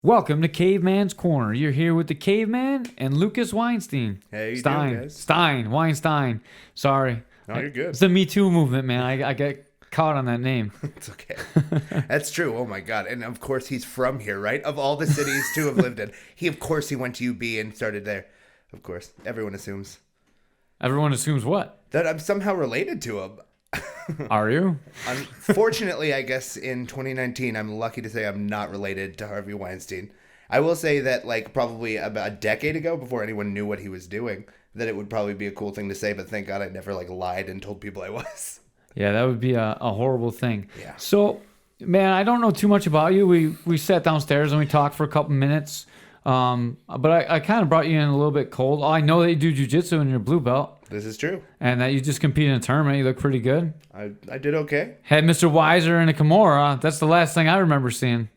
Welcome to Caveman's Corner. You're here with the Caveman and Lukas Weinstein. Hey, you doing, guys? Weinstein. Sorry. No, you're good. It's the Me Too movement, man. I get caught on that name. It's okay. That's true. Oh my God. And of course he's from here, right? Of all the cities to have lived in, he went to UB and started there. Of course, everyone assumes. Everyone assumes what? That I'm somehow related to him. Are you? Unfortunately, I guess in 2019, I'm lucky to say I'm not related to Harvey Weinstein. I will say that, like, probably about a decade ago, before anyone knew what he was doing, that it would probably be a cool thing to say, but thank God I never, lied and told people I was. Yeah, that would be a horrible thing. Yeah. So, man, I don't know too much about you. We sat downstairs and we talked for a couple minutes. But I kind of brought you in a little bit cold. I know that you do jiu-jitsu in your blue belt. This is true. And that you just competed in a tournament. You look pretty good. I did okay. Had Mr. Weiser in a Kimura. That's the last thing I remember seeing.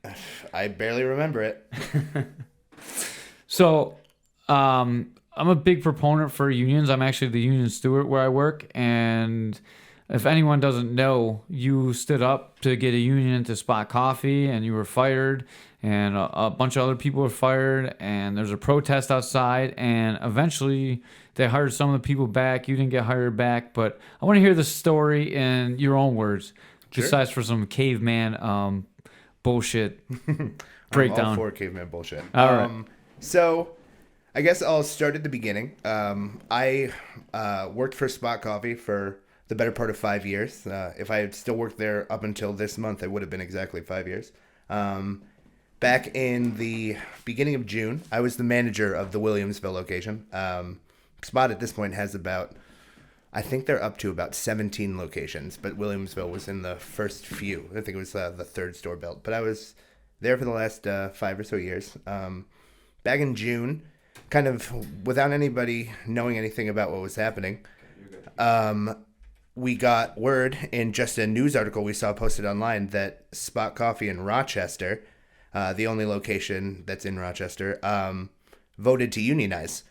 I barely remember it. So, I'm a big proponent for unions. I'm actually the union steward where I work. And if anyone doesn't know, you stood up to get a union into Spot Coffee and you were fired. And a bunch of other people were fired. And there's a protest outside. And eventually they hired some of the people back. You didn't get hired back. But I want to hear the story in your own words. Sure. Besides for some caveman bullshit breakdown. I'm all for caveman bullshit. All right. So, I guess I'll start at the beginning. I worked for Spot Coffee for the better part of 5 years. If I had still worked there up until this month, it would have been exactly 5 years. Back in the beginning of June, I was the manager of the Williamsville location. Spot at this point has I think they're up to about 17 locations, but Williamsville was in the first few. I think it was the third store built. But I was there for the last 5 or so years. Back in June, kind of without anybody knowing anything about what was happening, we got word in just a news article we saw posted online that Spot Coffee in Rochester, the only location that's in Rochester, voted to unionize.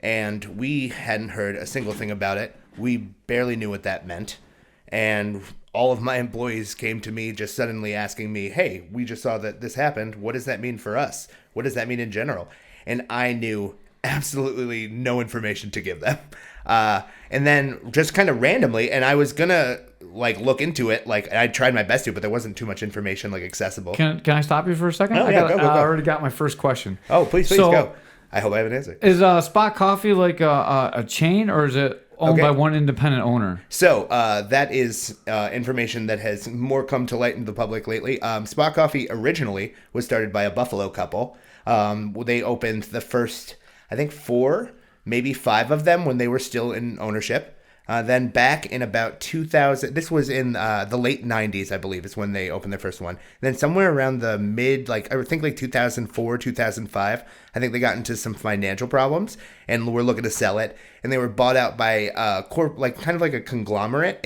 And we hadn't heard a single thing about it. We barely knew what that meant. And all of my employees came to me just suddenly asking me, hey, we just saw that this happened. What does that mean for us? What does that mean in general? And I knew absolutely no information to give them. And then just kind of randomly, and I was going to look into it. I tried my best to, but there wasn't too much information accessible. Can I stop you for a second? Oh, yeah, go. I already got my first question. Oh, please go. I hope I have an answer. Is Spot Coffee a chain, or is it owned by one independent owner? So that is information that has more come to light in the public lately. Spot Coffee originally was started by a Buffalo couple. They opened the first, I think, 4, maybe 5 of them when they were still in ownership. Then back in about 2000, this was in the late 90s, I believe, is when they opened their first one. Then somewhere around the mid, I think 2004, 2005, I think they got into some financial problems and were looking to sell it. And they were bought out by kind of like a conglomerate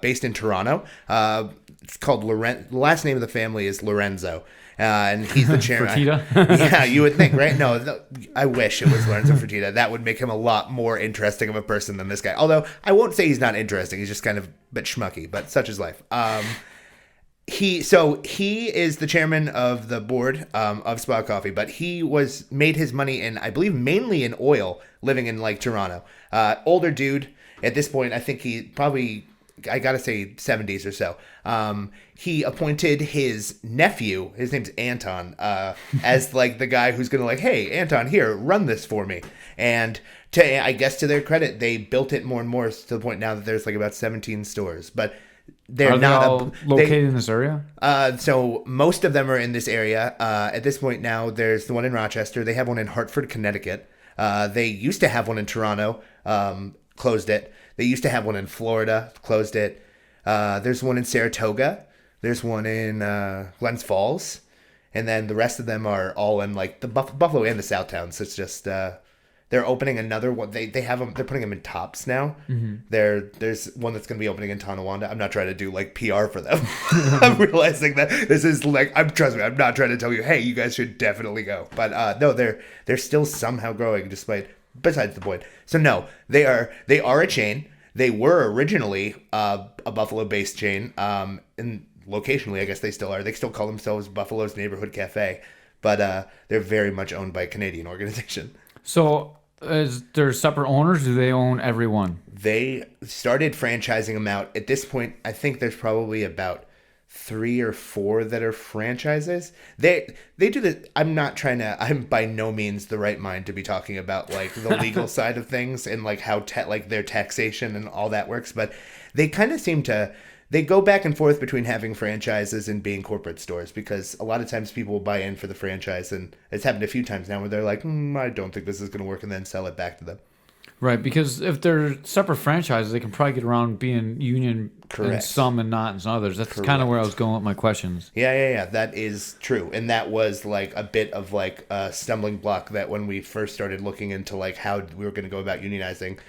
based in Toronto. It's called Lorenzo. The last name of the family is Lorenzo. And he's the chairman. Fertitta? Yeah, you would think, right? No, I wish it was Lorenzo Fertitta. That would make him a lot more interesting of a person than this guy. Although, I won't say he's not interesting. He's just kind of a bit schmucky, but such is life. He is the chairman of the board of Spot Coffee, but he made his money in, I believe, mainly in oil, living in, Toronto. Older dude. At this point, I think he probably, I gotta say 70s or so. He appointed his nephew, his name's Anton, as the guy who's gonna hey, Anton, here, run this for me. And I guess to their credit, they built it more and more to the point now that there's about 17 stores. But they're all located in this area? So most of them are in this area. At this point now, there's the one in Rochester. They have one in Hartford, Connecticut. They used to have one in Toronto, closed it. They used to have one in Florida, closed it. There's one in Saratoga. There's one in Glens Falls. And then the rest of them are all in the Buffalo and the Southtowns. So it's just they're opening another one. They have them. They're putting them in Tops now. Mm-hmm. There's one that's going to be opening in Tonawanda. I'm not trying to do PR for them. I'm realizing that this is trust me. I'm not trying to tell you, hey, you guys should definitely go. But no, they're still somehow growing besides the point. So no, they are a chain. They were originally a Buffalo-based chain, and locationally, I guess they still are. They still call themselves Buffalo's Neighborhood Cafe. but they're very much owned by a Canadian organization. So is there separate owners? Do they own everyone? They started franchising them out. At this point, I think there's probably about 3 or 4 that are franchises. They do the. I'm not trying to. I'm by no means the right mind to be talking about like the legal side of things and like how like their taxation and all that works. But they kind of seem to. They go back and forth between having franchises and being corporate stores because a lot of times people will buy in for the franchise, and it's happened a few times now where they're like, I don't think this is going to work, and then sell it back to them. Right, because if they're separate franchises, they can probably get around being union in some and not in some others. That's kind of where I was going with my questions. Yeah. That is true. And that was like a bit of like a stumbling block that when we first started looking into like how we were going to go about unionizing,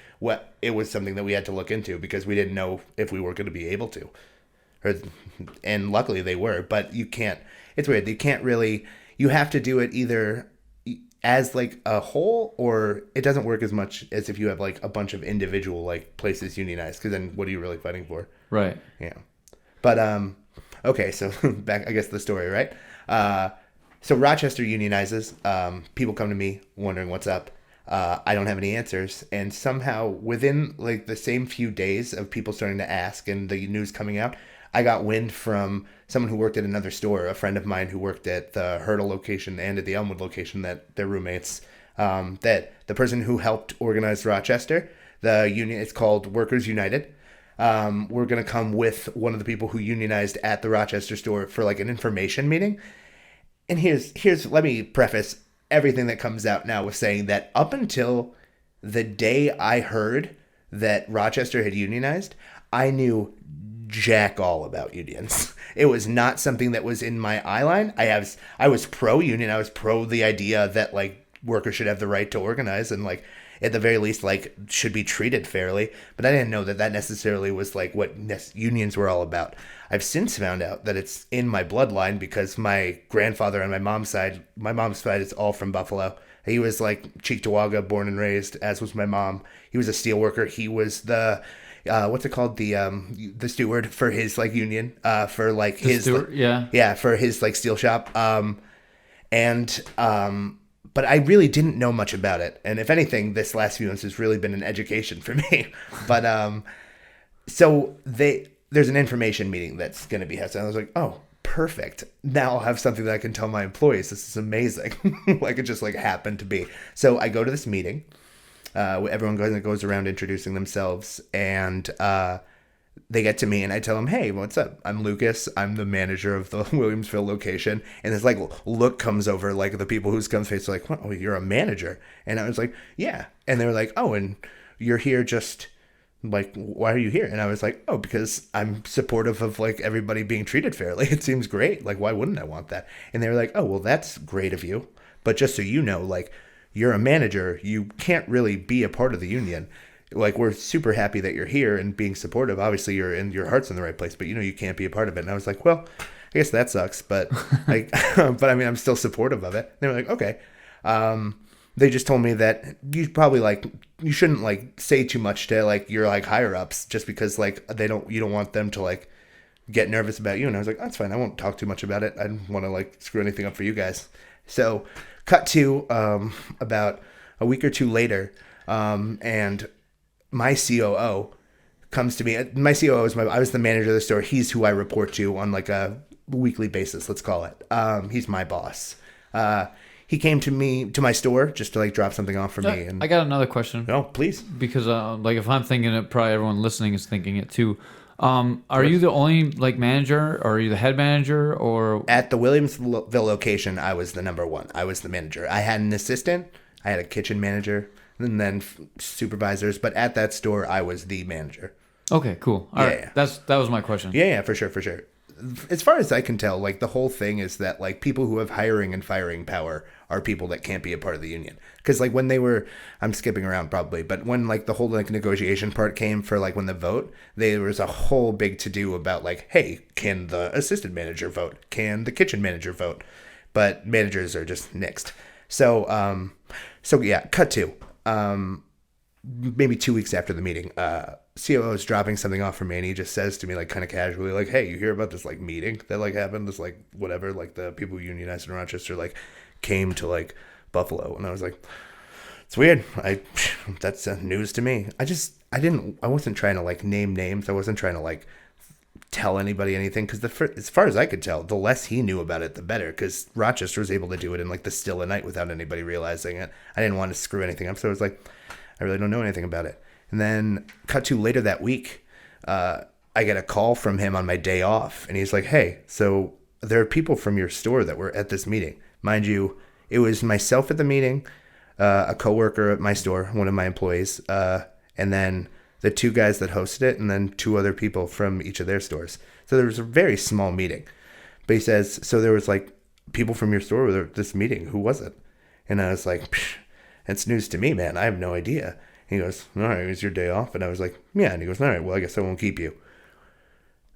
it was something that we had to look into because we didn't know if we were going to be able to. And luckily they were, but you can't, it's weird. You can't really, you have to do it either as like a whole, or it doesn't work as much as if you have like a bunch of individual like places unionized, because then what are you really fighting for? Right. Yeah. But okay, so back I guess to the story, right? So Rochester unionizes. People come to me wondering what's up. I don't have any answers, and somehow within like the same few days of people starting to ask and the news coming out, I got wind from someone who worked at another store, a friend of mine who worked at the Hurdle location and at the Elmwood location, that they're roommates, that the person who helped organize Rochester, the union, it's called Workers United, we're going to come with one of the people who unionized at the Rochester store for like an information meeting. And here's let me preface everything that comes out now with saying that up until the day I heard that Rochester had unionized, I knew jack all about unions. It was not something that was in my eye line. I was pro union. I was pro the idea that like workers should have the right to organize and like at the very least like should be treated fairly. But I didn't know that necessarily was like what unions were all about. I've since found out that it's in my bloodline because my grandfather on my mom's side is all from Buffalo. He was like Cheektowaga, born and raised, as was my mom. He was a steel worker. He was the what's it called, the steward for his like union, for like his steward, for his like steel shop, but I really didn't know much about it, and if anything this last few months has really been an education for me. But so there's an information meeting that's going to be held, and I was like, oh, perfect, now I'll have something that I can tell my employees. This is amazing. Like it just like happened to be. So I go to this meeting. Everyone goes around introducing themselves, and they get to me, and I tell them, hey, what's up? I'm Lukas. I'm the manager of the Williamsville location. And this like look comes over like the people who's come face, like, oh, you're a manager. And I was like, yeah. And they were like, oh, and you're here just like, why are you here? And I was like, oh, because I'm supportive of like everybody being treated fairly. It seems great. Like, why wouldn't I want that? And they were like, oh, well, that's great of you. But just so you know, like, you're a manager, you can't really be a part of the union. Like, we're super happy that you're here and being supportive. Obviously, your heart's in the right place, but you can't be a part of it. And I was like, well, I guess that sucks, but like, but I mean, I'm still supportive of it. And they were like, okay. They just told me that you shouldn't like say too much to like your like higher ups, just because like you don't want them to like get nervous about you. And I was like, that's fine. I won't talk too much about it. I don't want to like screw anything up for you guys. So cut to about a week or two later, and my COO comes to me. My COO I was the manager of the store. He's who I report to on like a weekly basis, let's call it. He's my boss. He came to my store just to like drop something off for me. And I got another question. No, please. Because like if I'm thinking it, probably everyone listening is thinking it too. Are you the only like manager, or are you the head manager, or at the Williamsville location? I was the number one. I was the manager. I had an assistant. I had a kitchen manager, and then supervisors. But at that store, I was the manager. Okay, cool. All right. Yeah. That was my question. Yeah, for sure. As far as I can tell, like the whole thing is that like people who have hiring and firing power are people that can't be a part of the union. Because like when I'm skipping around probably, but when like the whole like negotiation part came for like when the vote, there was a whole big to do about like, hey, can the assistant manager vote? Can the kitchen manager vote? But managers are just nixed. So yeah, cut to. maybe 2 weeks after the meeting, COO is dropping something off for me, and he just says to me, like, kind of casually, like, hey, you hear about this, like, meeting that, like, happened? This, like, whatever, like, the people who unionized in Rochester, like, came to, like, Buffalo. And I was like, it's weird. That's news to me. I wasn't trying to, like, name names. I wasn't trying to, like, tell anybody anything, because as far as I could tell, the less he knew about it, the better, because Rochester was able to do it in, like, the still of night without anybody realizing it. I didn't want to screw anything up, so I was like, I really don't know anything about it. And then cut to later that week, I get a call from him on my day off, and he's like, hey, so there are people from your store that were at this meeting. Mind you, it was myself at the meeting, a coworker at my store, one of my employees, and then the 2 guys that hosted it, and then 2 other people from each of their stores. So there was a very small meeting. But he says, so there was, like, people from your store at this meeting. Who was it? And I was like, it's news to me, man. I have no idea. He goes, all right, it was your day off. And I was like, yeah. And he goes, all right, well, I guess I won't keep you.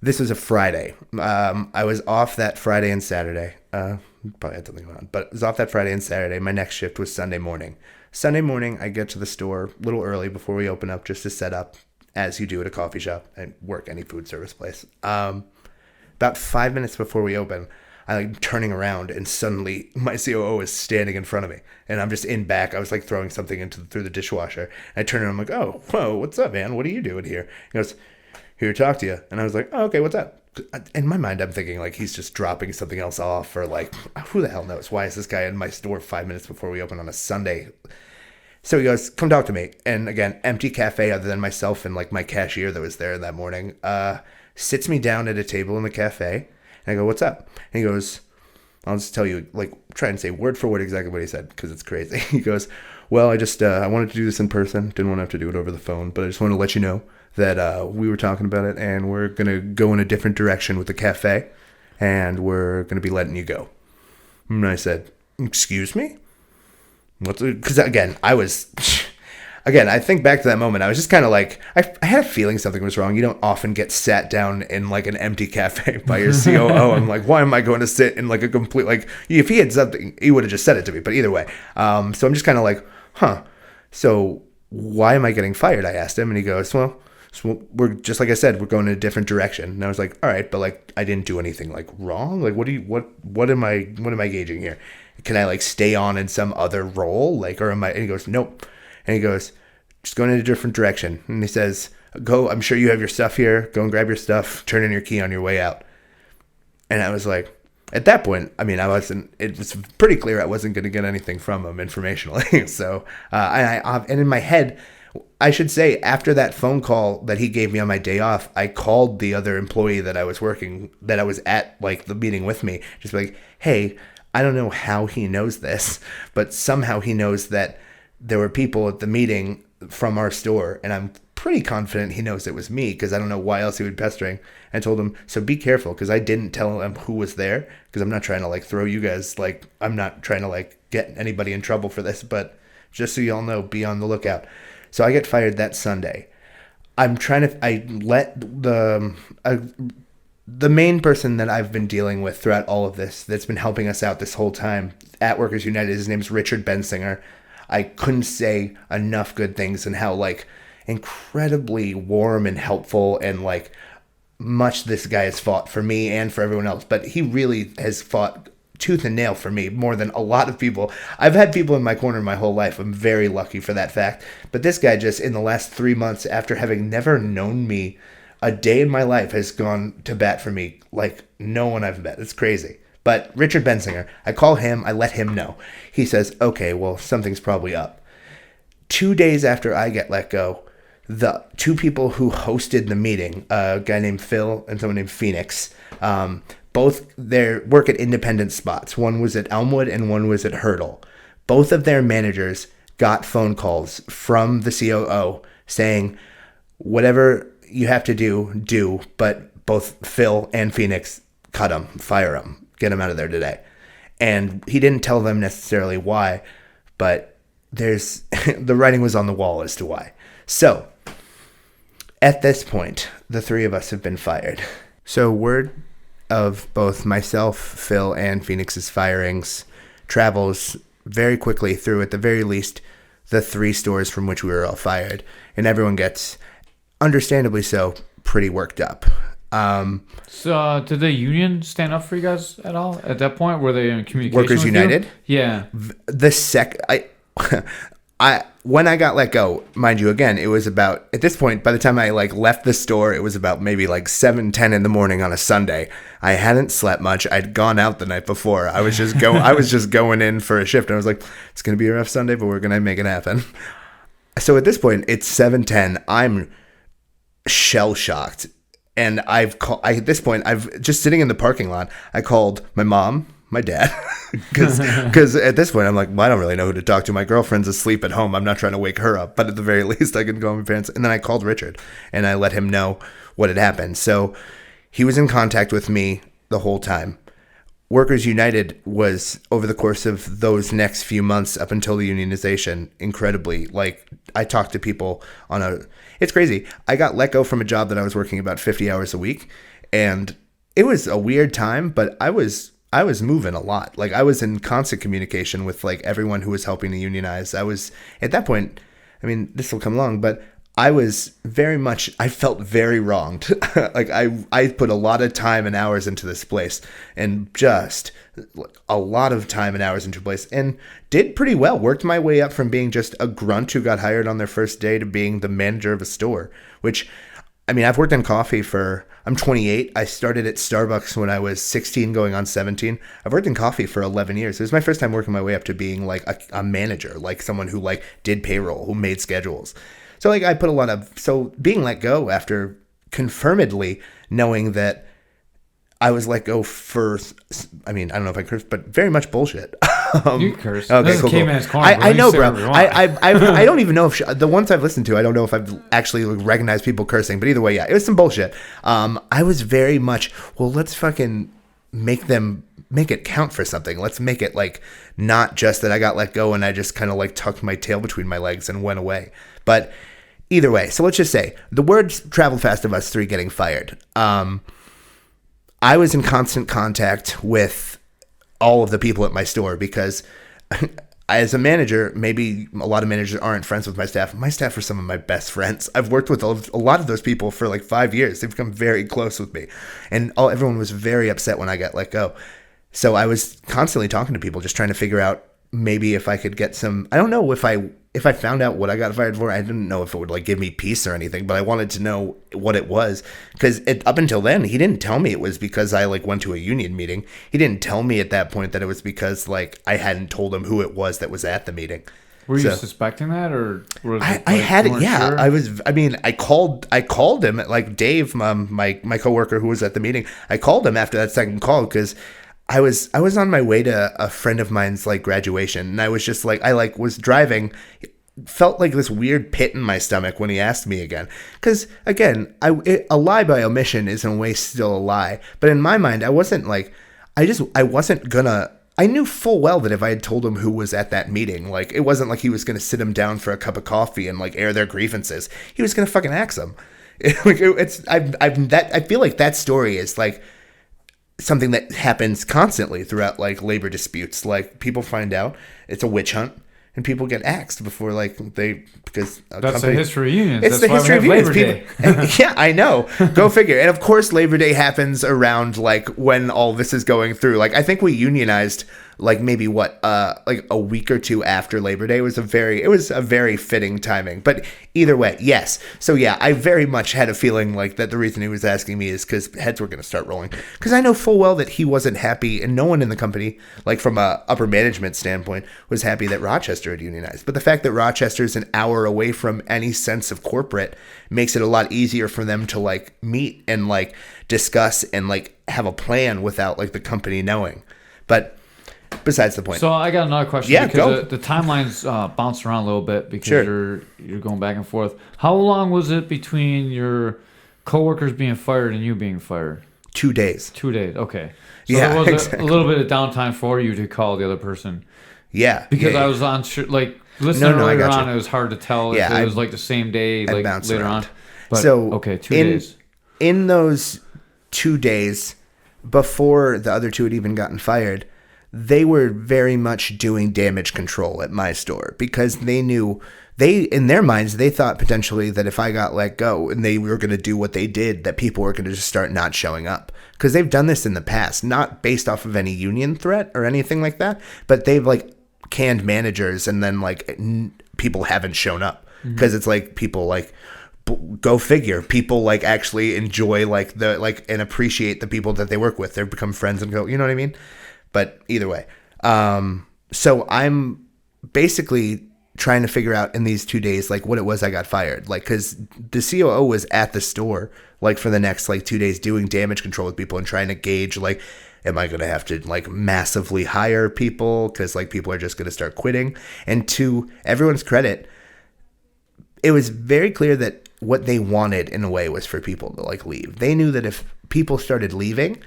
This was a Friday. I was off that Friday and Saturday. Probably had something on, but I was off that Friday and Saturday. My next shift was Sunday morning. Sunday morning, I get to the store a little early before we open up, just to set up, as you do at a coffee shop and work any food service place. About 5 minutes before we open, I'm turning around, and suddenly my COO is standing in front of me, and I'm just in back. I was like throwing something through the dishwasher. And I turn around, I'm like, oh, whoa, what's up, man? What are you doing here? He goes, here to talk to you. And I was like, oh, okay, what's up? In my mind, I'm thinking, like, he's just dropping something else off, or, like, who the hell knows? Why is this guy in my store 5 minutes before we open on a Sunday? So he goes, come talk to me. And again, empty cafe other than myself and, like, my cashier that was there that morning, sits me down at a table in the cafe. And I go, what's up? And he goes, I'll just tell you, like, try and say word for word exactly what he said, because it's crazy. He goes, well, I wanted to do this in person. Didn't want to have to do it over the phone, but I just wanted to let you know that we were talking about it, and we're going to go in a different direction with the cafe, and we're going to be letting you go. And I said, excuse me? Because, again, I think back to that moment, I was just kind of like, I had a feeling something was wrong. You don't often get sat down in, like, an empty cafe by your COO. I'm like, why am I going to sit in, like, a complete, like, if he had something, he would have just said it to me. But either way, so I'm just kind of like, so why am I getting fired? I asked him, and he goes, well, so we're just, like I said, we're going in a different direction. And I was like, all right, but, like, I didn't do anything, like, wrong. Like, what am I gauging here? Can I, like, stay on in some other role? Like, or am I? And he goes, nope. And he goes, just going in a different direction. And he says, go, I'm sure you have your stuff here. Go and grab your stuff. Turn in your key on your way out. And I was like, at that point, I mean, it was pretty clear I wasn't going to get anything from him informationally. So, and in my head, I should say, after that phone call that he gave me on my day off, I called the other employee that I was at, like, the meeting with me, just like, hey, I don't know how he knows this, but somehow he knows that there were people at the meeting from our store, and I'm pretty confident he knows it was me, because I don't know why else he would be pestering. I told him, so be careful, because I didn't tell him who was there, because I'm not trying to, like, throw you guys, like, I'm not trying to, like, get anybody in trouble for this, but just so you all know, be on the lookout. So I get fired that Sunday. I let the main person that I've been dealing with throughout all of this, that's been helping us out this whole time at Workers United, his name's Richard Bensinger. I couldn't say enough good things, and how, like, incredibly warm and helpful, and, like, much this guy has fought for me and for everyone else. But he really has fought tooth and nail for me more than a lot of people. I've had people in my corner my whole life. I'm very lucky for that fact. But this guy, just in the last 3 months, after having never known me a day in my life, has gone to bat for me like no one I've met. It's crazy. But Richard Bensinger, I call him, I let him know. He says, okay, well, something's probably up. 2 days after I get let go, the 2 people who hosted the meeting, a guy named Phil and someone named Phoenix, both work at independent spots. One was at Elmwood and one was at Hurdle. Both of their managers got phone calls from the COO saying, whatever you have to do, but both Phil and Phoenix, cut them, fire them, get them out of there today. And he didn't tell them necessarily why, but the writing was on the wall as to why. So, at this point, the 3 of us have been fired. So word of both myself, Phil, and Phoenix's firings travels very quickly through, at the very least, the 3 stores from which we were all fired. And everyone gets, understandably so, pretty worked up. So did the union stand up for you guys at all at that point? Were they in communication Workers with United? You? Yeah. When I got let go, mind you, again, it was about, at this point, by the time I like left the store, it was about maybe like 7:10 in the morning on a Sunday. I hadn't slept much. I'd gone out the night before. I was just going in for a shift. And I was like, it's going to be a rough Sunday, but we're going to make it happen. So at this point, it's 7:10. I'm shell shocked. And at this point, I've just sitting in the parking lot. I called my mom, my dad, because at this point I'm like, well, I don't really know who to talk to. My girlfriend's asleep at home. I'm not trying to wake her up, but at the very least I can call my parents. And then I called Richard and I let him know what had happened. So he was in contact with me the whole time. Workers United was, over the course of those next few months up until the unionization, incredibly, like, I talked to people it's crazy. I got let go from a job that I was working about 50 hours a week, and it was a weird time, but I was moving a lot. Like, I was in constant communication with like everyone who was helping to unionize. I was, at that point, I mean, this will come along, but I felt very wronged. Like I put a lot of time and hours into this place, and just a lot of time and hours into place, and did pretty well. Worked my way up from being just a grunt who got hired on their first day to being the manager of a store, which, I mean, I've worked in coffee I'm 28. I started at Starbucks when I was 16 going on 17. I've worked in coffee for 11 years. It was my first time working my way up to being like a manager, like someone who like did payroll, who made schedules. So like I put being let go after confirmedly knowing that I was let go for, I mean, I don't know if I cursed, but very much bullshit. You curse. Okay, this cool. is Caveman's Corner, I know, bro. I don't even know if the ones I've listened to, I don't know if I've actually recognized people cursing, but either way, yeah, it was some bullshit. I was very much, well, let's fucking make it count for something. Let's make it like not just that I got let go and I just kind of like tucked my tail between my legs and went away. But either way, so let's just say the words traveled fast of us 3 getting fired. I was in constant contact with all of the people at my store because as a manager, maybe a lot of managers aren't friends with my staff. My staff are some of my best friends. I've worked with a lot of those people for like 5 years. They've become very close with me. And everyone was very upset when I got let go. So I was constantly talking to people, just trying to figure out maybe if I could get some, I don't know if I found out what I got fired for, I didn't know if it would like give me peace or anything, but I wanted to know what it was, because up until then, he didn't tell me it was because I like went to a union meeting. He didn't tell me at that point that it was because like I hadn't told him who it was that was at the meeting. Were you suspecting that, or was I had it? Yeah, sure? I called him, like Dave, my coworker who was at the meeting. I called him after that second call because I was on my way to a friend of mine's like graduation, and I was just like, was driving, felt like this weird pit in my stomach when he asked me again. Because again, a lie by omission is in a way still a lie, but in my mind, I wasn't gonna. I knew full well that if I had told him who was at that meeting, like it wasn't like he was gonna sit him down for a cup of coffee and like air their grievances. He was gonna fucking axe them. I feel like that story is like something that happens constantly throughout like labor disputes. Like people find out it's a witch hunt and people get axed before because that's the history of unions. It's that's the history of unions. Labor Day. Yeah, I know. Go figure. And of course, Labor Day happens around like when all this is going through. Like I think we unionized like maybe like a week or two after Labor Day. It was a very fitting timing. But either way, yes. So yeah, I very much had a feeling like that the reason he was asking me is because heads were going to start rolling. Because I know full well that he wasn't happy, and no one in the company, like from a upper management standpoint, was happy that Rochester had unionized. But the fact that Rochester is an hour away from any sense of corporate makes it a lot easier for them to like meet and like discuss and like have a plan without like the company knowing. But besides the point. So I got another question. Yeah, because the timelines bounce around a little bit because you're going back and forth. How long was it between your coworkers being fired and you being fired? 2 days. 2 days. Okay. So yeah, there was exactly. a little bit of downtime for you to call the other person. Yeah. Because I was on listening earlier on, it was hard to tell if it was like the same day, like later around. on. But, so okay, 2 days. In those 2 days, before the other two had even gotten fired, they were very much doing damage control at my store because they knew in their minds, they thought potentially that if I got let go and they were going to do what they did, that people were going to just start not showing up. Because they've done this in the past, not based off of any union threat or anything like that, but they've like canned managers and then like people haven't shown up because it's like people like go figure. People like actually enjoy like the like and appreciate the people that they work with. They've become friends and go, you know what I mean? But either way, so I'm basically trying to figure out in these 2 days like what it was I got fired, like because the COO was at the store like for the next like 2 days doing damage control with people and trying to gauge like, am I going to have to like massively hire people because like people are just going to start quitting. And to everyone's credit, it was very clear that what they wanted in a way was for people to like leave. They knew that if people started leaving,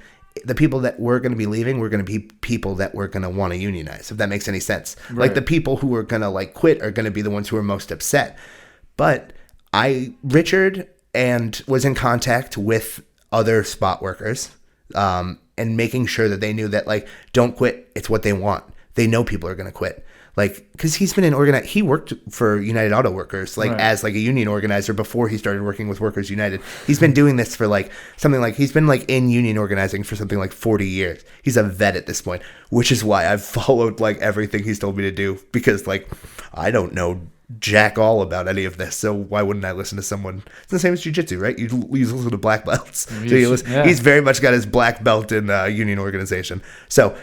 the people that were going to be leaving were going to be people that were going to want to unionize, if that makes any sense. Right. Like the people who were going to like quit are going to be the ones who are most upset. But Richard was in contact with other spot workers and making sure that they knew that like, don't quit. It's what they want. They know people are going to quit. Like, because he's been he worked for United Auto Workers, like, right, as, like, a union organizer before he started working with Workers United. He's been doing this for, like, something like, he's been, like, in union organizing for something like 40 years. He's a vet at this point, which is why I've followed, like, everything he's told me to do, because, like, I don't know jack all about any of this, so why wouldn't I listen to someone? It's the same as jiu-jitsu, right? You listen to black belts. He's very much got his black belt in union organization. So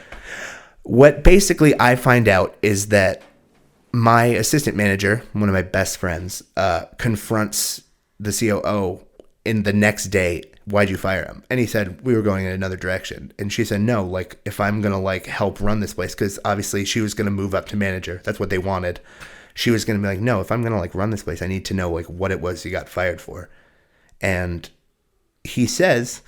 what basically I find out is that my assistant manager, one of my best friends, confronts the COO in the next day. Why'd you fire him? And he said, we were going in another direction. And she said, no, like, if I'm going to, like, help run this place, because obviously she was going to move up to manager. That's what they wanted. She was going to be like, no, if I'm going to, like, run this place, I need to know, like, what it was you got fired for. And he says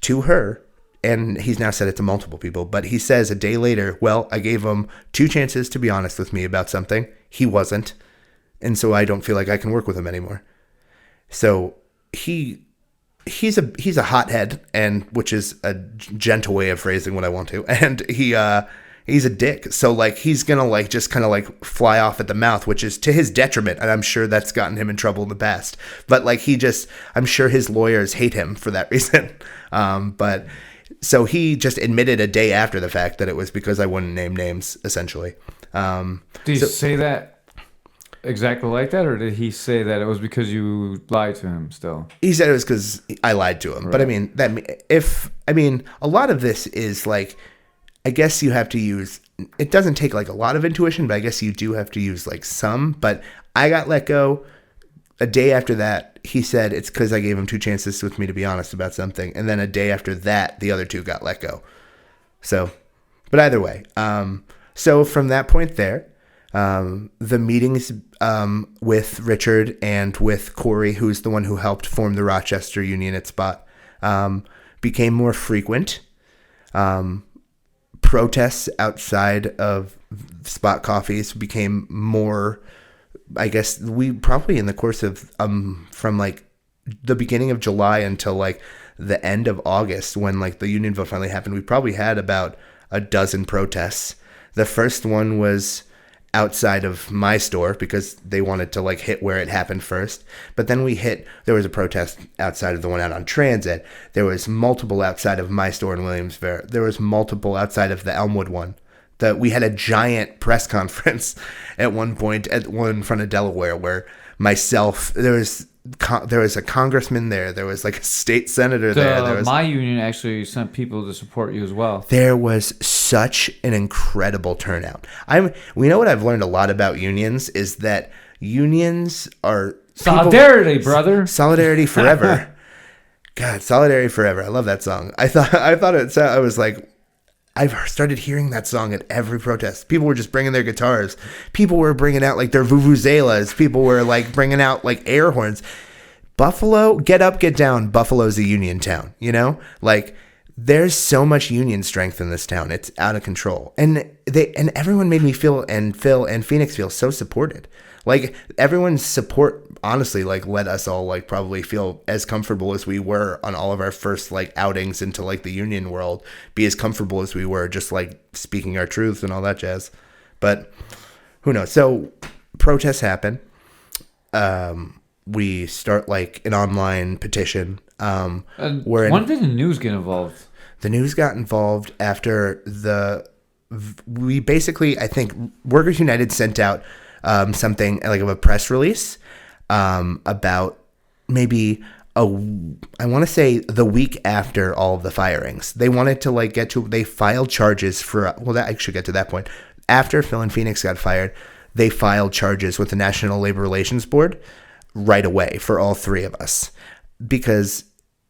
to her, and he's now said it to multiple people, but he says a day later, well, I gave him 2 chances to be honest with me about something. He wasn't. And so I don't feel like I can work with him anymore. So he's a hothead, and which is a gentle way of phrasing what I want to. And he's a dick. So like he's going to like just kind of like fly off at the mouth, which is to his detriment. And I'm sure that's gotten him in trouble in the past. But like I'm sure his lawyers hate him for that reason. But so he just admitted a day after the fact that it was because I wouldn't name names, essentially. Did he say that exactly like that, or did he say that it was because you lied to him still? He said it was because I lied to him. Right. But I mean, a lot of this is like, I guess you have to use, it doesn't take like a lot of intuition, but I guess you do have to use like some. But I got let go a day after that. He said it's because I gave him 2 chances with me to be honest about something. And then a day after that, the other 2 got let go. So, but either way. So from that point there, the meetings with Richard and with Corey, who's the one who helped form the Rochester Union at Spot, became more frequent. Protests outside of Spot Coffees became more, I guess we probably in the course of from like the beginning of July until like the end of August, when like the union vote finally happened, we probably had about a dozen protests. The first one was outside of my store because they wanted to like hit where it happened first. But then there was a protest outside of the one out on Transit. There was multiple outside of my store in Williamsburg. There was multiple outside of the Elmwood one. We had a giant press conference at one point in front of Delaware where there was a congressman there. There was like a state senator there. My union actually sent people to support you as well. There was such an incredible turnout. We know what I've learned a lot about unions is that unions are solidarity, brother. Solidarity forever. God, solidarity forever. I love that song. I was like, I've started hearing that song at every protest. People were just bringing their guitars. People were bringing out like their vuvuzelas. People were like bringing out like air horns. Buffalo, get up, get down. Buffalo's a union town, you know? Like there's so much union strength in this town. It's out of control. And everyone made me feel, and Phil and Phoenix feel, so supported. Like, everyone's support, honestly, like, let us all, like, probably feel as comfortable as we were on all of our first, like, outings into, like, the union world, be as comfortable as we were, just, like, speaking our truths and all that jazz. But who knows? So protests happen. We start, like, an online petition. When did the news get involved? The news got involved after we basically, I think, Workers United sent out something like of a press release about maybe I want to say the week after all of the firings. They wanted to, like, they filed charges for, well, I should get to that point. After Phil and Phoenix got fired, they filed charges with the National Labor Relations Board right away for all three of us, because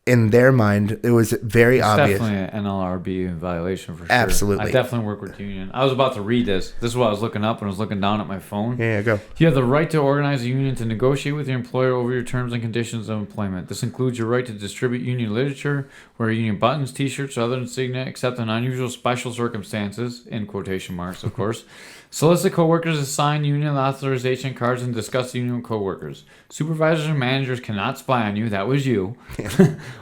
in their mind, it was very obvious. Definitely an NLRB violation for sure. Absolutely. I definitely work with the union. I was about to read this. This is what I was looking up when I was looking down at my phone. Yeah, go. You have the right to organize a union to negotiate with your employer over your terms and conditions of employment. This includes your right to distribute union literature, wear union buttons, t-shirts, or other insignia, except in unusual special circumstances, in quotation marks, of course. Solicit coworkers to sign union authorization cards and discuss union with coworkers. Supervisors and managers cannot spy on you, that was you,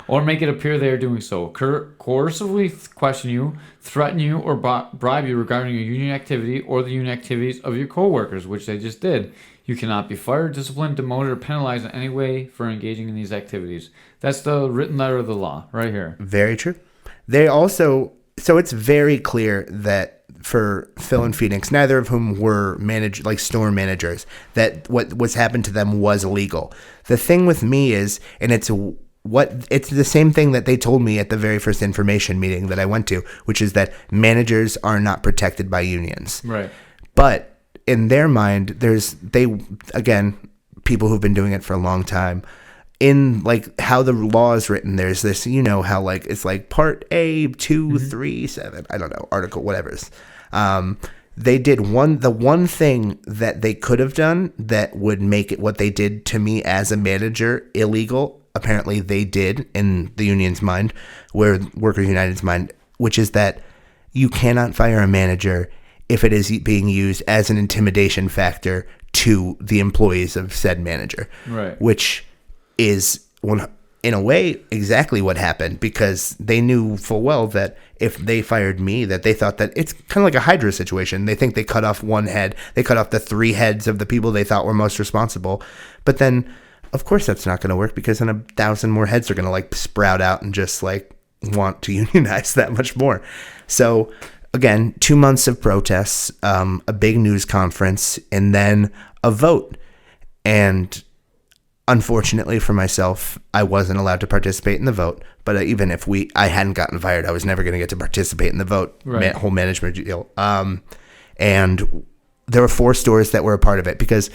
or make it appear they are doing so. Coercively question you, threaten you, or bribe you regarding your union activity or the union activities of your coworkers, which they just did. You cannot be fired, disciplined, demoted, or penalized in any way for engaging in these activities. That's the written letter of the law right here. Very true. They also, so it's very clear that for Phil and Phoenix, neither of whom were store managers, that what was happened to them was illegal. The thing with me is, and it's the same thing that they told me at the very first information meeting that I went to, which is that managers are not protected by unions. Right. But in their mind, people who've been doing it for a long time, in like how the law is written, there's this, how like it's like part A 237, I don't know, article, whatever's. They did the one thing that they could have done that would make it what they did to me as a manager illegal. Apparently they did in the union's mind, where Workers United's mind, which is that you cannot fire a manager if it is being used as an intimidation factor to the employees of said manager. Right. Which is, in a way, exactly what happened, because they knew full well that if they fired me, that they thought that it's kind of like a Hydra situation. They think they cut off one head. They cut off the three heads of the people they thought were most responsible. But then, of course, that's not going to work, because then 1,000 more heads are going to like sprout out and just like want to unionize that much more. So again, 2 months of protests, a big news conference, and then a vote. And unfortunately for myself, I wasn't allowed to participate in the vote. But even if I hadn't gotten fired, I was never going to get to participate in the vote. Right. Whole management deal. And there were 4 stores that were a part of it, because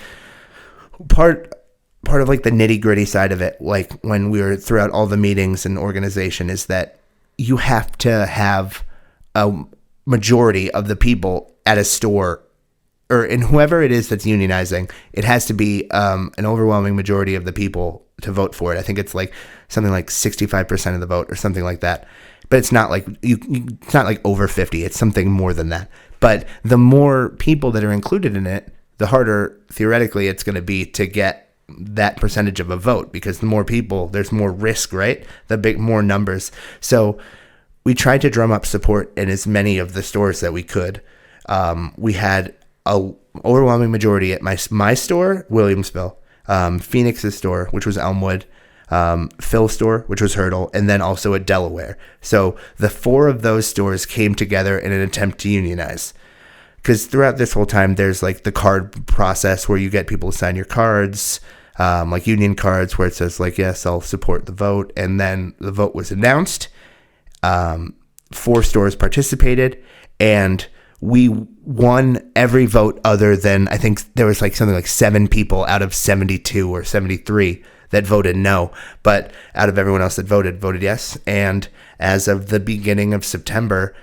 part of like the nitty gritty side of it, like when we were throughout all the meetings and organization, is that you have to have a majority of the people at a store, or in whoever it is that's unionizing, it has to be an overwhelming majority of the people to vote for it. I think it's like something like 65% of the vote or something like that. But it's not like it's not like over 50. It's something more than that. But the more people that are included in it, the harder theoretically it's going to be to get that percentage of a vote, because the more people, there's more risk, right? More numbers. So we tried to drum up support in as many of the stores that we could. We had a overwhelming majority at my store, Williamsville, Phoenix's store, which was Elmwood, Phil's store, which was Hurdle, and then also at Delaware. So the 4 of those stores came together in an attempt to unionize. Because throughout this whole time, there's like the card process where you get people to sign your cards, like union cards, where it says like, yes, I'll support the vote. And then the vote was announced. 4 stores participated, and we won every vote other than, I think there was like something like 7 people out of 72 or 73 that voted no. But out of everyone else that voted yes. And as of the beginning of September,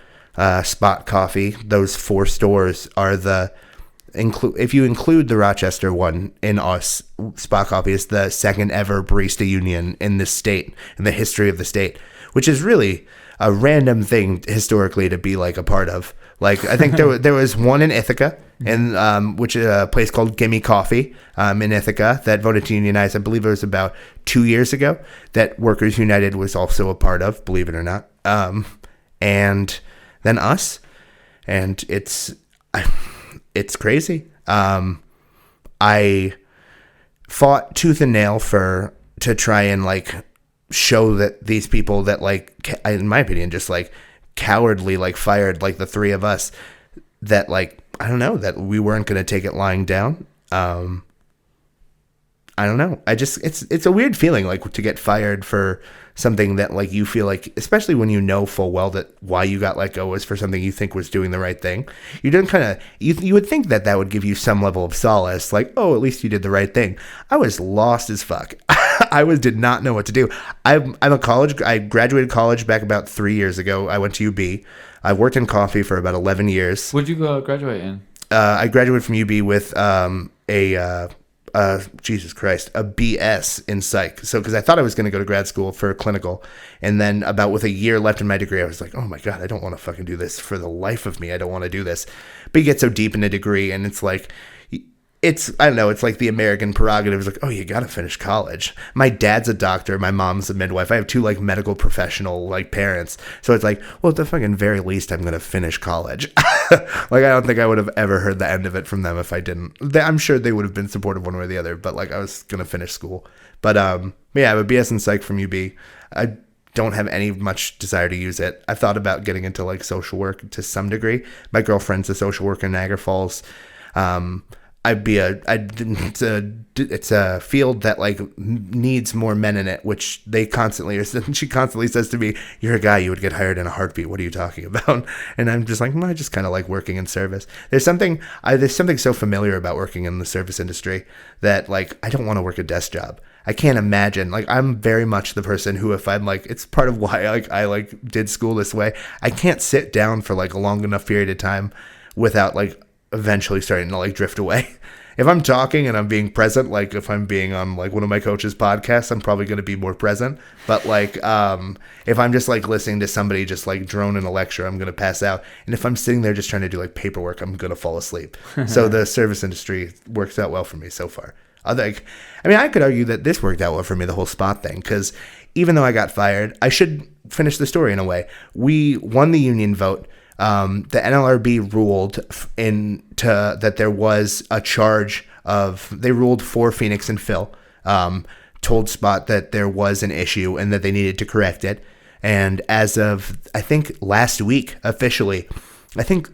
Spot Coffee, those 4 stores are if you include the Rochester one in us, Spot Coffee is the second ever barista union in this state, in the history of the state, which is really a random thing historically to be like a part of. Like I think there was one in Ithaca, and which is a place called Gimme Coffee in Ithaca that voted to unionize. I believe it was about 2 years ago. That Workers United was also a part of, believe it or not. And then us, and it's crazy. I fought tooth and nail to try and like show that these people that like, in my opinion, just like cowardly like fired like the three of us, that like I don't know, that we weren't going to take it lying down. I don't know. It's a weird feeling like to get fired for something that like you feel like, especially when you know full well that why you got let go was for something you think was doing the right thing. You don't kind of, you would think that would give you some level of solace, like, oh, at least you did the right thing. I was lost as fuck. did not know what to do. I graduated college back about 3 years ago. I went to UB. I worked in coffee for about 11 years. What'd you graduate in? I graduated from UB with Jesus Christ, a BS in psych. So, because I thought I was going to go to grad school for clinical, and then about with a year left in my degree, I was like, oh my God, I don't want to fucking do this for the life of me. I don't want to do this. But you get so deep in a degree, and it's like, I don't know, it's like the American prerogative is like, oh, you got to finish college. My dad's a doctor. My mom's a midwife. I have two like medical professional like parents. So it's like, well, at the fucking very least, I'm going to finish college. Like, I don't think I would have ever heard the end of it from them if I didn't. I'm sure they would have been supportive one way or the other, but like I was going to finish school. But yeah, I have a BS in psych from UB. I don't have any much desire to use it. I thought about getting into like social work to some degree. My girlfriend's a social worker in Niagara Falls. It's a field that like needs more men in it, which she constantly says to me, you're a guy, you would get hired in a heartbeat. What are you talking about? And I'm just like, I just kind of like working in service. There's something so familiar about working in the service industry that like, I don't want to work a desk job. I can't imagine, like, I'm very much the person who, if I'm like, it's part of why I did school this way. I can't sit down for like a long enough period of time without like eventually starting to like drift away. If I'm talking and I'm being present, like if I'm being on like one of my coach's podcasts, I'm probably going to be more present. But like, if I'm just like listening to somebody just like drone in a lecture, I'm going to pass out. And if I'm sitting there just trying to do like paperwork, I'm going to fall asleep. So the service industry works out well for me so far. I could argue that this worked out well for me, the whole spot thing, because even though I got fired, I should finish the story in a way. We won the union vote. The NLRB ruled that there was a charge they ruled for Phoenix and Phil, told Spot that there was an issue and that they needed to correct it. And as of, I think last week, officially, I think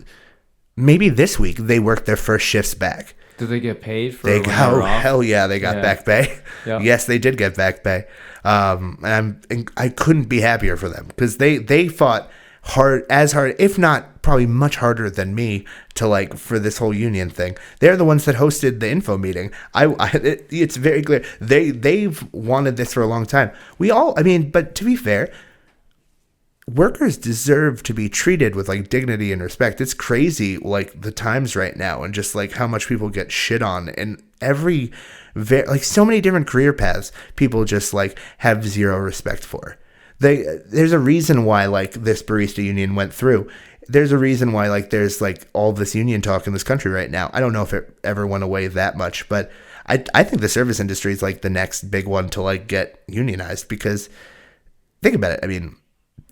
maybe this week, they worked their first shifts back. Did they get paid for hell yeah, they got back pay. Yep. Yes, they did get back pay. And I couldn't be happier for them because they fought hard, if not probably much harder than me to like for this whole union thing. They're the ones that hosted the info meeting. It's very clear they've wanted this for a long time. But to be fair, workers deserve to be treated with like dignity and respect. It's crazy like the times right now and just like how much people get shit on and like so many different career paths people just like have zero respect for. There's a reason why like this barista union went through. There's a reason why like there's like all this union talk in this country right now. I don't know if it ever went away that much, but I think the service industry is like the next big one to like get unionized because think about it. I mean,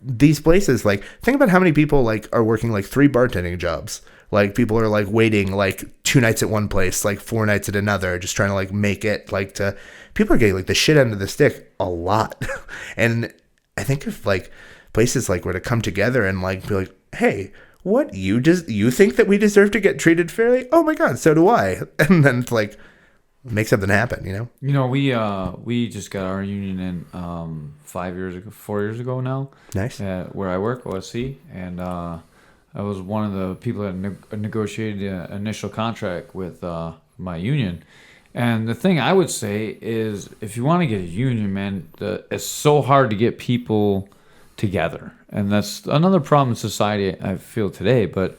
these places, like think about how many people like are working like 3 bartending jobs. Like people are like waiting like 2 nights at one place, like 4 nights at another, just trying to like make it like people are getting like the shit end of the stick a lot. And I think if like places like were to come together and like be like, hey, what, you think that we deserve to get treated fairly? Oh my God, so do I. And then it's like make something happen, you know? You know, we just got our union in 4 years ago now. Nice. Where I work, OSC, and I was one of the people that negotiated the initial contract with my union. And the thing I would say is, if you want to get a union, man, it's so hard to get people together, and that's another problem in society I feel today. But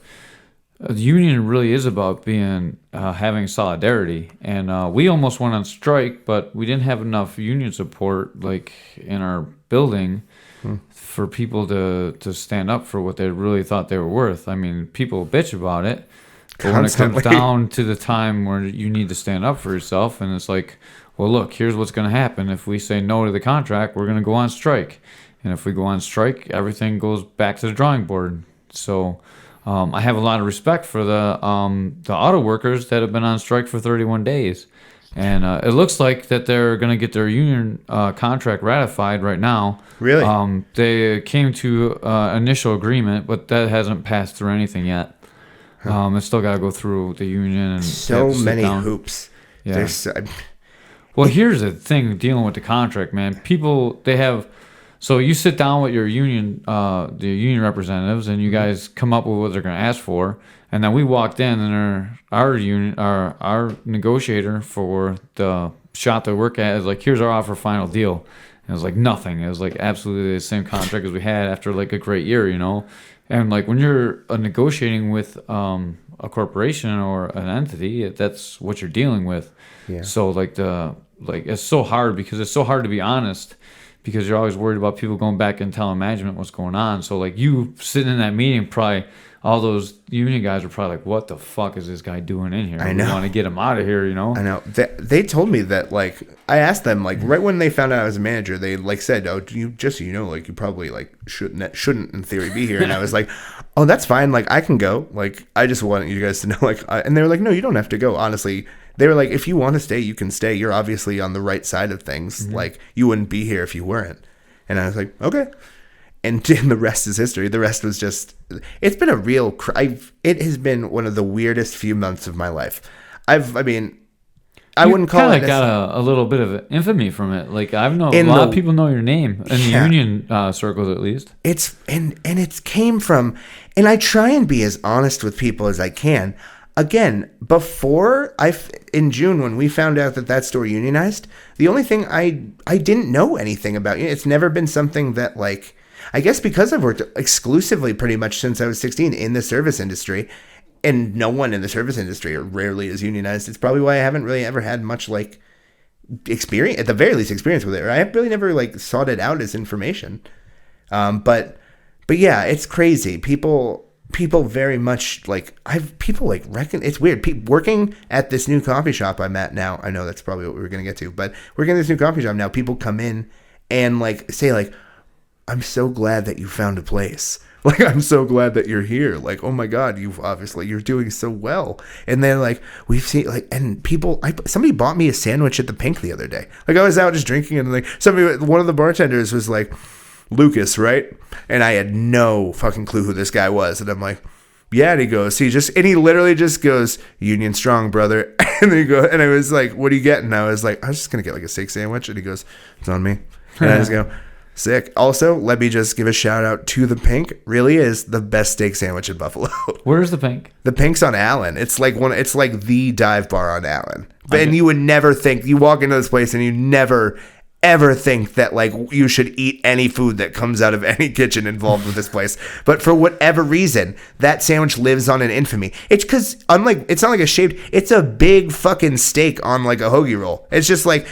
the union really is about being having solidarity, and we almost went on strike, but we didn't have enough union support like in our building for people to stand up for what they really thought they were worth. I mean, people bitch about it, but when it Constantly. comes down to the time where you need to stand up for yourself, and it's like, well, look, here's what's going to happen. If we say no to the contract, we're going to go on strike. And if we go on strike, everything goes back to the drawing board. So I have a lot of respect for the auto workers that have been on strike for 31 days. And it looks like that they're going to get their union contract ratified right now. Really? They came to initial agreement, but that hasn't passed through anything yet. It's still got to go through the union. And So many hoops. Yeah. There's so, Well, here's the thing dealing with the contract, man. People, they have... So you sit down with your union, the union representatives, and you guys come up with what they're going to ask for. And then we walked in, and our negotiator for the shop that we work at is like, "Here's our offer, final deal." And it was like nothing. It was like absolutely the same contract as we had after like a great year, you know. And like when you're negotiating with a corporation or an entity, that's what you're dealing with. Yeah. So it's so hard because it's so hard to be honest. Because you're always worried about people going back and telling management what's going on. So, like, you sitting in that meeting, probably all those union guys are probably like, what the fuck is this guy doing in here? I know. We want to get him out of here, you know? I know. They told me that, like, I asked them, like, right when they found out I was a manager, they, like, said, "Oh, just so you know, like, you probably, like, shouldn't in theory be here." And I was like, "Oh, that's fine. Like, I can go. Like, I just want you guys to know, like," and they were like, "No, you don't have to go, honestly." They were like, "If you want to stay, you can stay. You're obviously on the right side of things. Mm-hmm. Like, you wouldn't be here if you weren't." And I was like, "Okay." And the rest is history. The rest was just, it's been a real, it has been one of the weirdest few months of my life. I wouldn't call it. You got a little bit of infamy from it. Like, a lot of people know your name in the union circles, at least. And it came from, and I try and be as honest with people as I can. Again, in June when we found out that store unionized, the only thing I didn't know anything about, it's never been something that, like, I guess because I've worked exclusively pretty much since I was 16 in the service industry, and no one in the service industry or rarely is unionized. It's probably why I haven't really ever had much, like, experience, at the very least experience with it. Or I have really never, like, sought it out as information. But yeah, it's crazy. People very much, like, reckon it's weird. Working at this new coffee shop I'm at now, I know that's probably what we were going to get to, but working at this new coffee shop now, people come in and, like, say, like, "I'm so glad that you found a place. Like, I'm so glad that you're here. Like, oh my God, you're doing so well." And then, like, we've seen, like, and somebody bought me a sandwich at the Pink the other day. Like, I was out just drinking and, like, one of the bartenders was like, "Lukas, right?" And I had no fucking clue who this guy was. And I'm like, "Yeah." And he literally just goes, "Union strong, brother." And then and I was like, "What are you getting?" I was like, "I was just going to get like a steak sandwich." And he goes, "It's on me." And I just go, "Sick." Also, let me just give a shout out to the Pink. Really is the best steak sandwich in Buffalo. Where's the Pink? The Pink's on Allen. It's like the dive bar on Allen. And you would never think, you walk into this place and you never ever think that, like, you should eat any food that comes out of any kitchen involved with this place. But for whatever reason, that sandwich lives on in infamy. It's because, it's not like a shaved, it's a big fucking steak on, like, a hoagie roll. It's just like,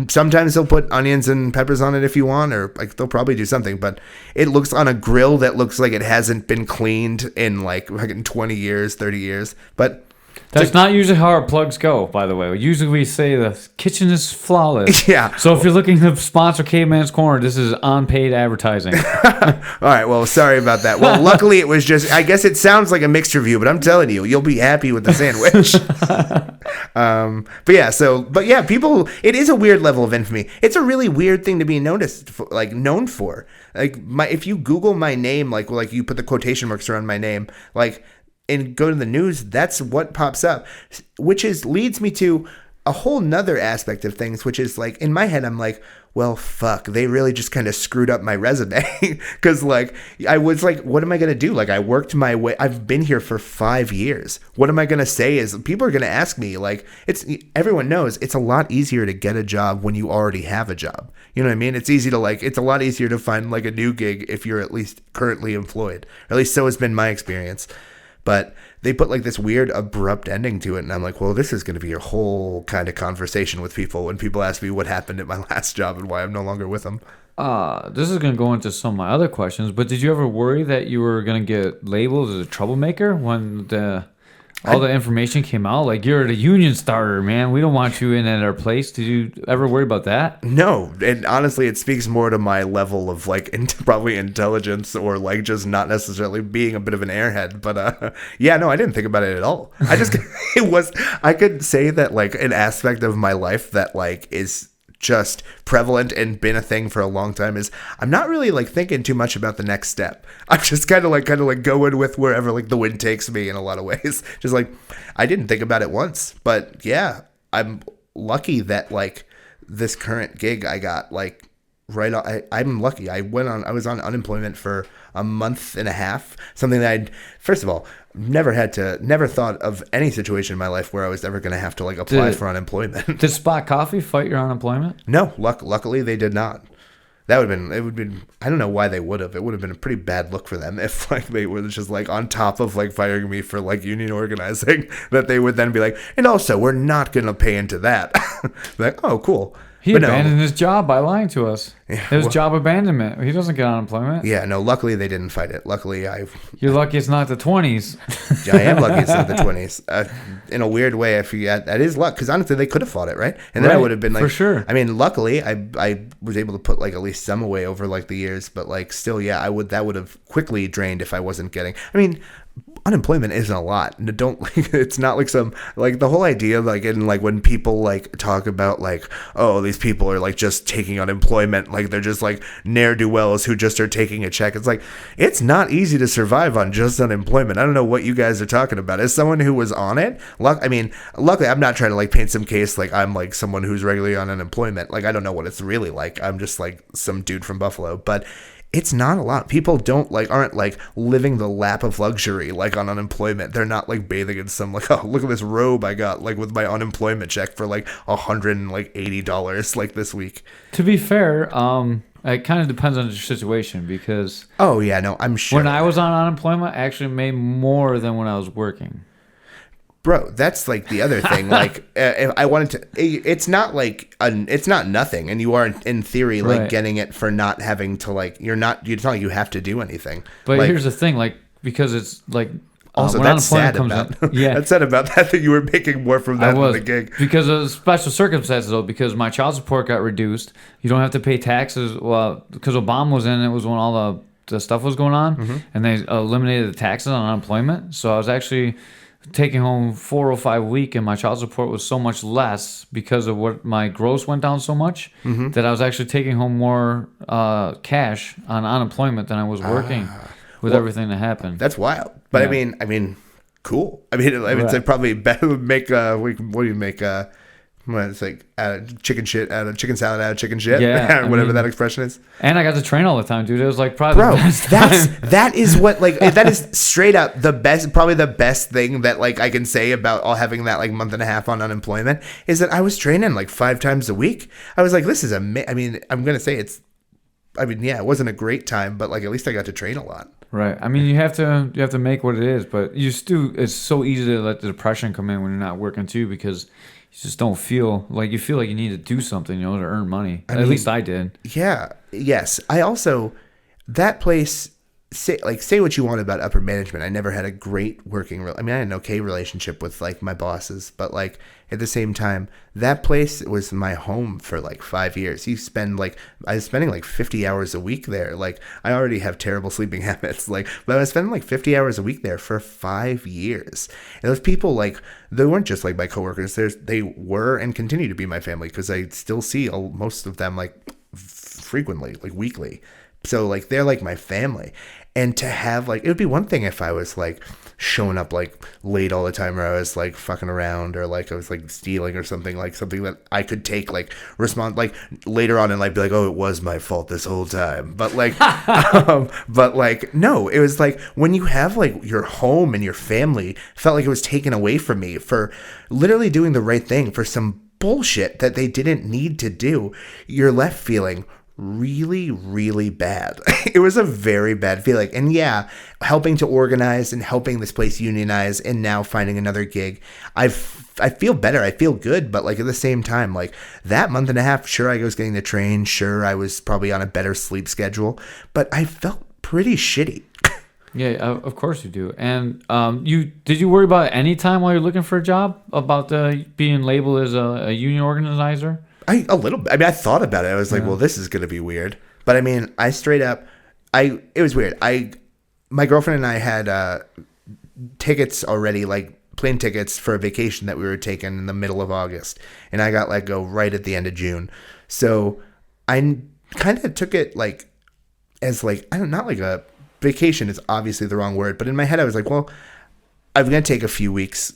sometimes they'll put onions and peppers on it if you want, or, like, they'll probably do something, but it looks on a grill that looks like it hasn't been cleaned in, like 20 years, 30 years. But that's not usually how our plugs go, by the way. Usually we say the kitchen is flawless. Yeah. So if you're looking to sponsor Caveman's Corner, this is unpaid advertising. All right. Well, sorry about that. Well, luckily it was just, I guess it sounds like a mixed review, but I'm telling you, you'll be happy with the sandwich. But yeah, people, it is a weird level of infamy. It's a really weird thing to be known for. Like, if you Google my name, like you put the quotation marks around my name, like, and go to the news, that's what pops up, which leads me to a whole nother aspect of things, which is, like, in my head, I'm like, well, fuck, they really just kind of screwed up my resume. Because, like, I was like, what am I going to do? Like, I worked my way, I've been here for 5 years. What am I going to say is, people are going to ask me, like, everyone knows it's a lot easier to get a job when you already have a job. You know what I mean? It's a lot easier to find, like, a new gig if you're at least currently employed. Or at least so has been my experience. But they put like this weird abrupt ending to it, and I'm like, well, this is going to be a whole kind of conversation with people when people ask me what happened at my last job and why I'm no longer with them. This is going to go into some of my other questions, but did you ever worry that you were going to get labeled as a troublemaker when all the information came out? Like, you're the union starter, man. We don't want you in at our place. Did you ever worry about that? No, and honestly, it speaks more to my level of like probably intelligence or like just not necessarily being a bit of an airhead. But yeah, no, I didn't think about it at all. I just I could say that like an aspect of my life that like is just prevalent and been a thing for a long time is I'm not really like thinking too much about the next step. I'm just kind of like going with wherever like the wind takes me in a lot of ways. Just like I didn't think about it once, but yeah, I'm lucky that like this current gig I got like right on, I'm lucky. I was on unemployment for a month and a half, something that I'd, first of all, never thought of any situation in my life where I was ever going to have to like apply for unemployment. Did Spot Coffee fight your unemployment? No, luckily they did not. That would have been, I don't know why they would have. It would have been a pretty bad look for them if like they were just like on top of like firing me for like union organizing, that they would then be like, and also we're not going to pay into that. Like, oh, cool. He abandoned his job by lying to us. Yeah, it was job abandonment. He doesn't get unemployment. Yeah, no, luckily they didn't fight it. Luckily You're lucky it's not the 20s. I am lucky it's not the 20s. In a weird way, I forget. That is luck, because honestly, they could have fought it, right? And then I would have been like... For sure. I mean, luckily, I was able to put like at least some away over like the years, but like still, yeah, that would have quickly drained if I wasn't getting... I mean... Unemployment isn't a lot. Don't like, it's not like some like the whole idea like in like when people like talk about like, oh, these people are like just taking unemployment, like they're just like ne'er-do-wells who just are taking a check. It's like, it's not easy to survive on just unemployment. I don't know what you guys are talking about. As someone who was on it, luckily I'm not trying to like paint some case like I'm like someone who's regularly on unemployment. Like I don't know what it's really like. I'm just like some dude from Buffalo, but it's not a lot. People aren't like living the lap of luxury like on unemployment. They're not like bathing in some like, oh, look at this robe I got like with my unemployment check for like $180 like this week. To be fair, it kind of depends on your situation, because oh yeah, no, I'm sure when I was on unemployment, I actually made more than when I was working. Bro, that's like the other thing. Like, if I wanted to, it's not like it's not nothing, and you are in theory like getting it for not having to like it's not like you have to do anything. But like, here's the thing, like, because it's like also that's sad about that's sad about that you were making more from that than the gig because of special circumstances though. Because my child support got reduced, you don't have to pay taxes. Well, because Obama was in, it was when all the stuff was going on, and they eliminated the taxes on unemployment. So I was actually taking home $405 a week, and my child support was so much less because of what my gross went down so much that I was actually taking home more cash on unemployment than I was working with everything that happened. That's wild. But yeah. I mean, cool. I mean, it's probably better make what do you make? It's like chicken salad out of chicken shit. Yeah, whatever that expression is. And I got to train all the time, dude. It was like probably the best time. That is what like that is straight up the best, probably the best thing that like I can say about all having that like month and a half on unemployment is that I was training like 5 times a week. I was like, this is I mean, I'm gonna say it wasn't a great time, but like at least I got to train a lot. Right. I mean, you have to make what it is, but it's so easy to let the depression come in when you're not working too, because you just don't feel like you need to do something, to earn money. At least I did. Yeah. Yes. I also, that place, say what you want about upper management. I never had a great working, I had an okay relationship with like my bosses, but like at the same time, that place was my home for like 5 years. I was spending like 50 hours a week there. Like I already have terrible sleeping habits, but I was spending like 50 hours a week there for 5 years. And those people, like, they weren't just like my coworkers. They were and continue to be my family, because I still see most of them like frequently, like weekly. So like they're like my family. And to have like, it would be one thing if I was like showing up like late all the time, or I was like fucking around, or like I was like stealing or something that I could take like respond like later on and like be like, oh, it was my fault this whole time. But like, but like, no, it was like when you have like your home and your family felt like it was taken away from me for literally doing the right thing for some bullshit that they didn't need to do. You're left feeling really, really bad. It was a very bad feeling. And yeah, helping to organize and helping this place unionize and now finding another gig, I feel better. I feel good. But like at the same time, like that month and a half, sure, I was getting the train. Sure, I was probably on a better sleep schedule, but I felt pretty shitty. Yeah, of course you do. And did you worry about it any time while you're looking for a job about being labeled as a union organizer? A little bit. I mean, I thought about it. I was like, well, this is going to be weird. But I mean, I straight up, it was weird. My girlfriend and I had tickets already, like plane tickets for a vacation that we were taking in the middle of August. And I got let go right at the end of June. So I kind of took it like, as like, I don't, not like a vacation is obviously the wrong word. But in my head, I was like, well, I'm going to take a few weeks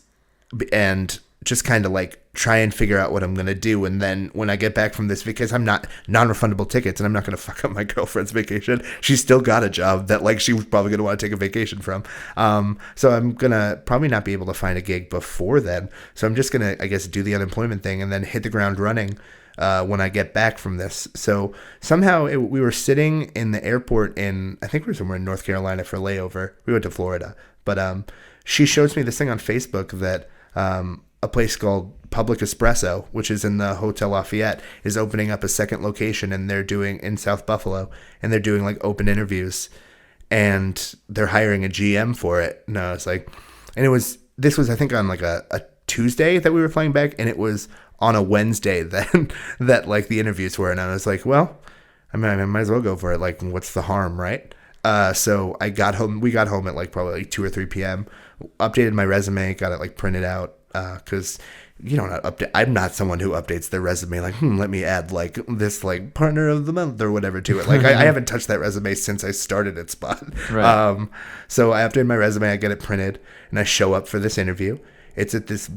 and just kind of like try and figure out what I'm going to do. And then when I get back from this, because I'm not non-refundable tickets and I'm not going to fuck up my girlfriend's vacation. She's still got a job that like she was probably going to want to take a vacation from. So I'm going to probably not be able to find a gig before then. So I'm just going to, I guess, do the unemployment thing and then hit the ground running when I get back from this. So somehow we were sitting in the airport I think we were somewhere in North Carolina for layover. We went to Florida, but she shows me this thing on Facebook that a place called Public Espresso, which is in the Hotel Lafayette, is opening up a second location, and they're doing in South Buffalo, and they're doing like open interviews, and they're hiring a GM for it. And I was like, and this was I think on like a Tuesday that we were flying back, and it was on a Wednesday that like the interviews were, and I was like, well, I mean, I might as well go for it. Like, what's the harm, right? So I got home. We got home at like probably like 2 or 3 p.m. Updated my resume, got it like printed out. Because you don't update. I'm not someone who updates their resume like, let me add like this like partner of the month or whatever to it. Like I haven't touched that resume since I started at Spot. Right. So I updated my resume, I get it printed, and I show up for this interview. It's at this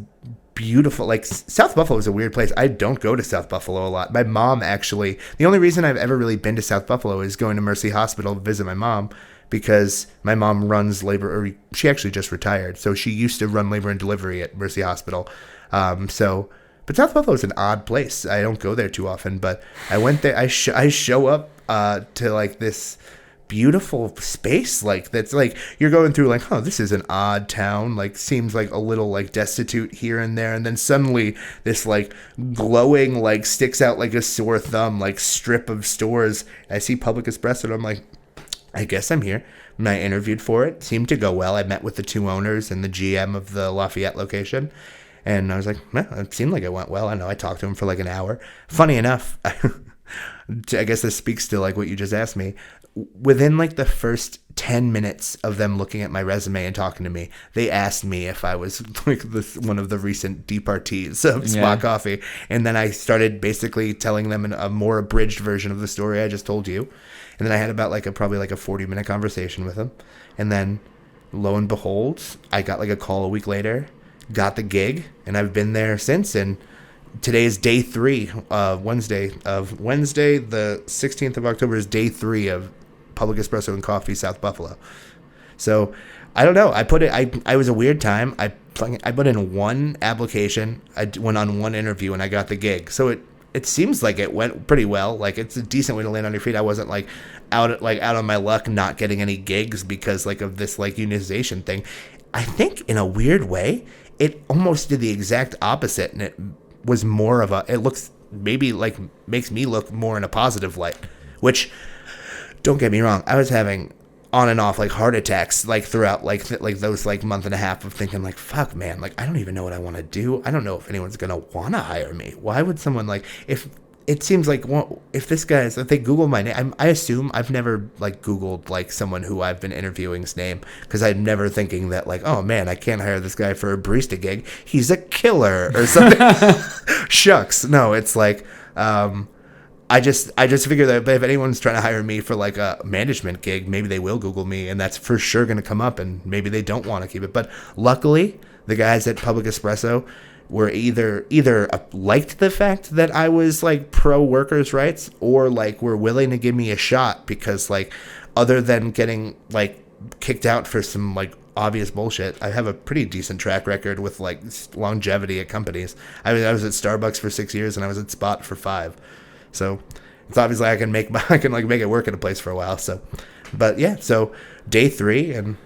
beautiful, like South Buffalo is a weird place. I don't go to South Buffalo a lot. My mom actually, the only reason I've ever really been to South Buffalo is going to Mercy Hospital to visit my mom. Because my mom runs labor, or she actually just retired. So she used to run labor and delivery at Mercy Hospital. But South Buffalo is an odd place. I don't go there too often, but I went there. I show up to like this beautiful space, like that's like you're going through like, oh, this is an odd town. Like seems like a little like destitute here and there, and then suddenly this like glowing like sticks out like a sore thumb like strip of stores. I see Public Espresso, and I'm like, I guess I'm here. And I interviewed for it. Seemed to go well. I met with the 2 owners and the GM of the Lafayette location. And I was like, it seemed like it went well. I know I talked to him for like an hour. Funny enough, I guess this speaks to like what you just asked me. Within like the first 10 minutes of them looking at my resume and talking to me, they asked me if I was like one of the recent departees of Spot Coffee. And then I started basically telling them a more abridged version of the story I just told you. And then I had about like probably like a 40-minute conversation with him. And then lo and behold, I got like a call a week later, got the gig, and I've been there since. And today is day 3, Wednesday, the 16th of October is day 3 of Public Espresso and Coffee, South Buffalo. So I don't know. I was a weird time. I put in 1 application. I went on 1 interview and I got the gig. So it seems like it went pretty well. Like it's a decent way to land on your feet. I wasn't like out on my luck not getting any gigs because like of this like unionization thing. I think in a weird way, it almost did the exact opposite, and it was more of it looks maybe like makes me look more in a positive light, which don't get me wrong. I was having on and off like heart attacks like throughout like those like month and a half of thinking like, fuck man, like I don't even know what I want to do. I don't know if anyone's gonna want to hire me. Why would someone like, if it seems like, well, if they Google my name, I assume I've never like Googled like someone who I've been interviewing's name, because I'm never thinking that like, oh man, I can't hire this guy for a barista gig, he's a killer or something. Shucks. No, it's like I just figure that if anyone's trying to hire me for like a management gig, maybe they will Google me, and that's for sure going to come up, and maybe they don't want to keep it. But luckily, the guys at Public Espresso were either liked the fact that I was like pro workers' rights, or like were willing to give me a shot, because like other than getting like kicked out for some like obvious bullshit, I have a pretty decent track record with like longevity at companies. I was at Starbucks for 6 years and I was at Spot for 5. So So obviously I can make it work at a place for a while. So, but yeah, so day 3, and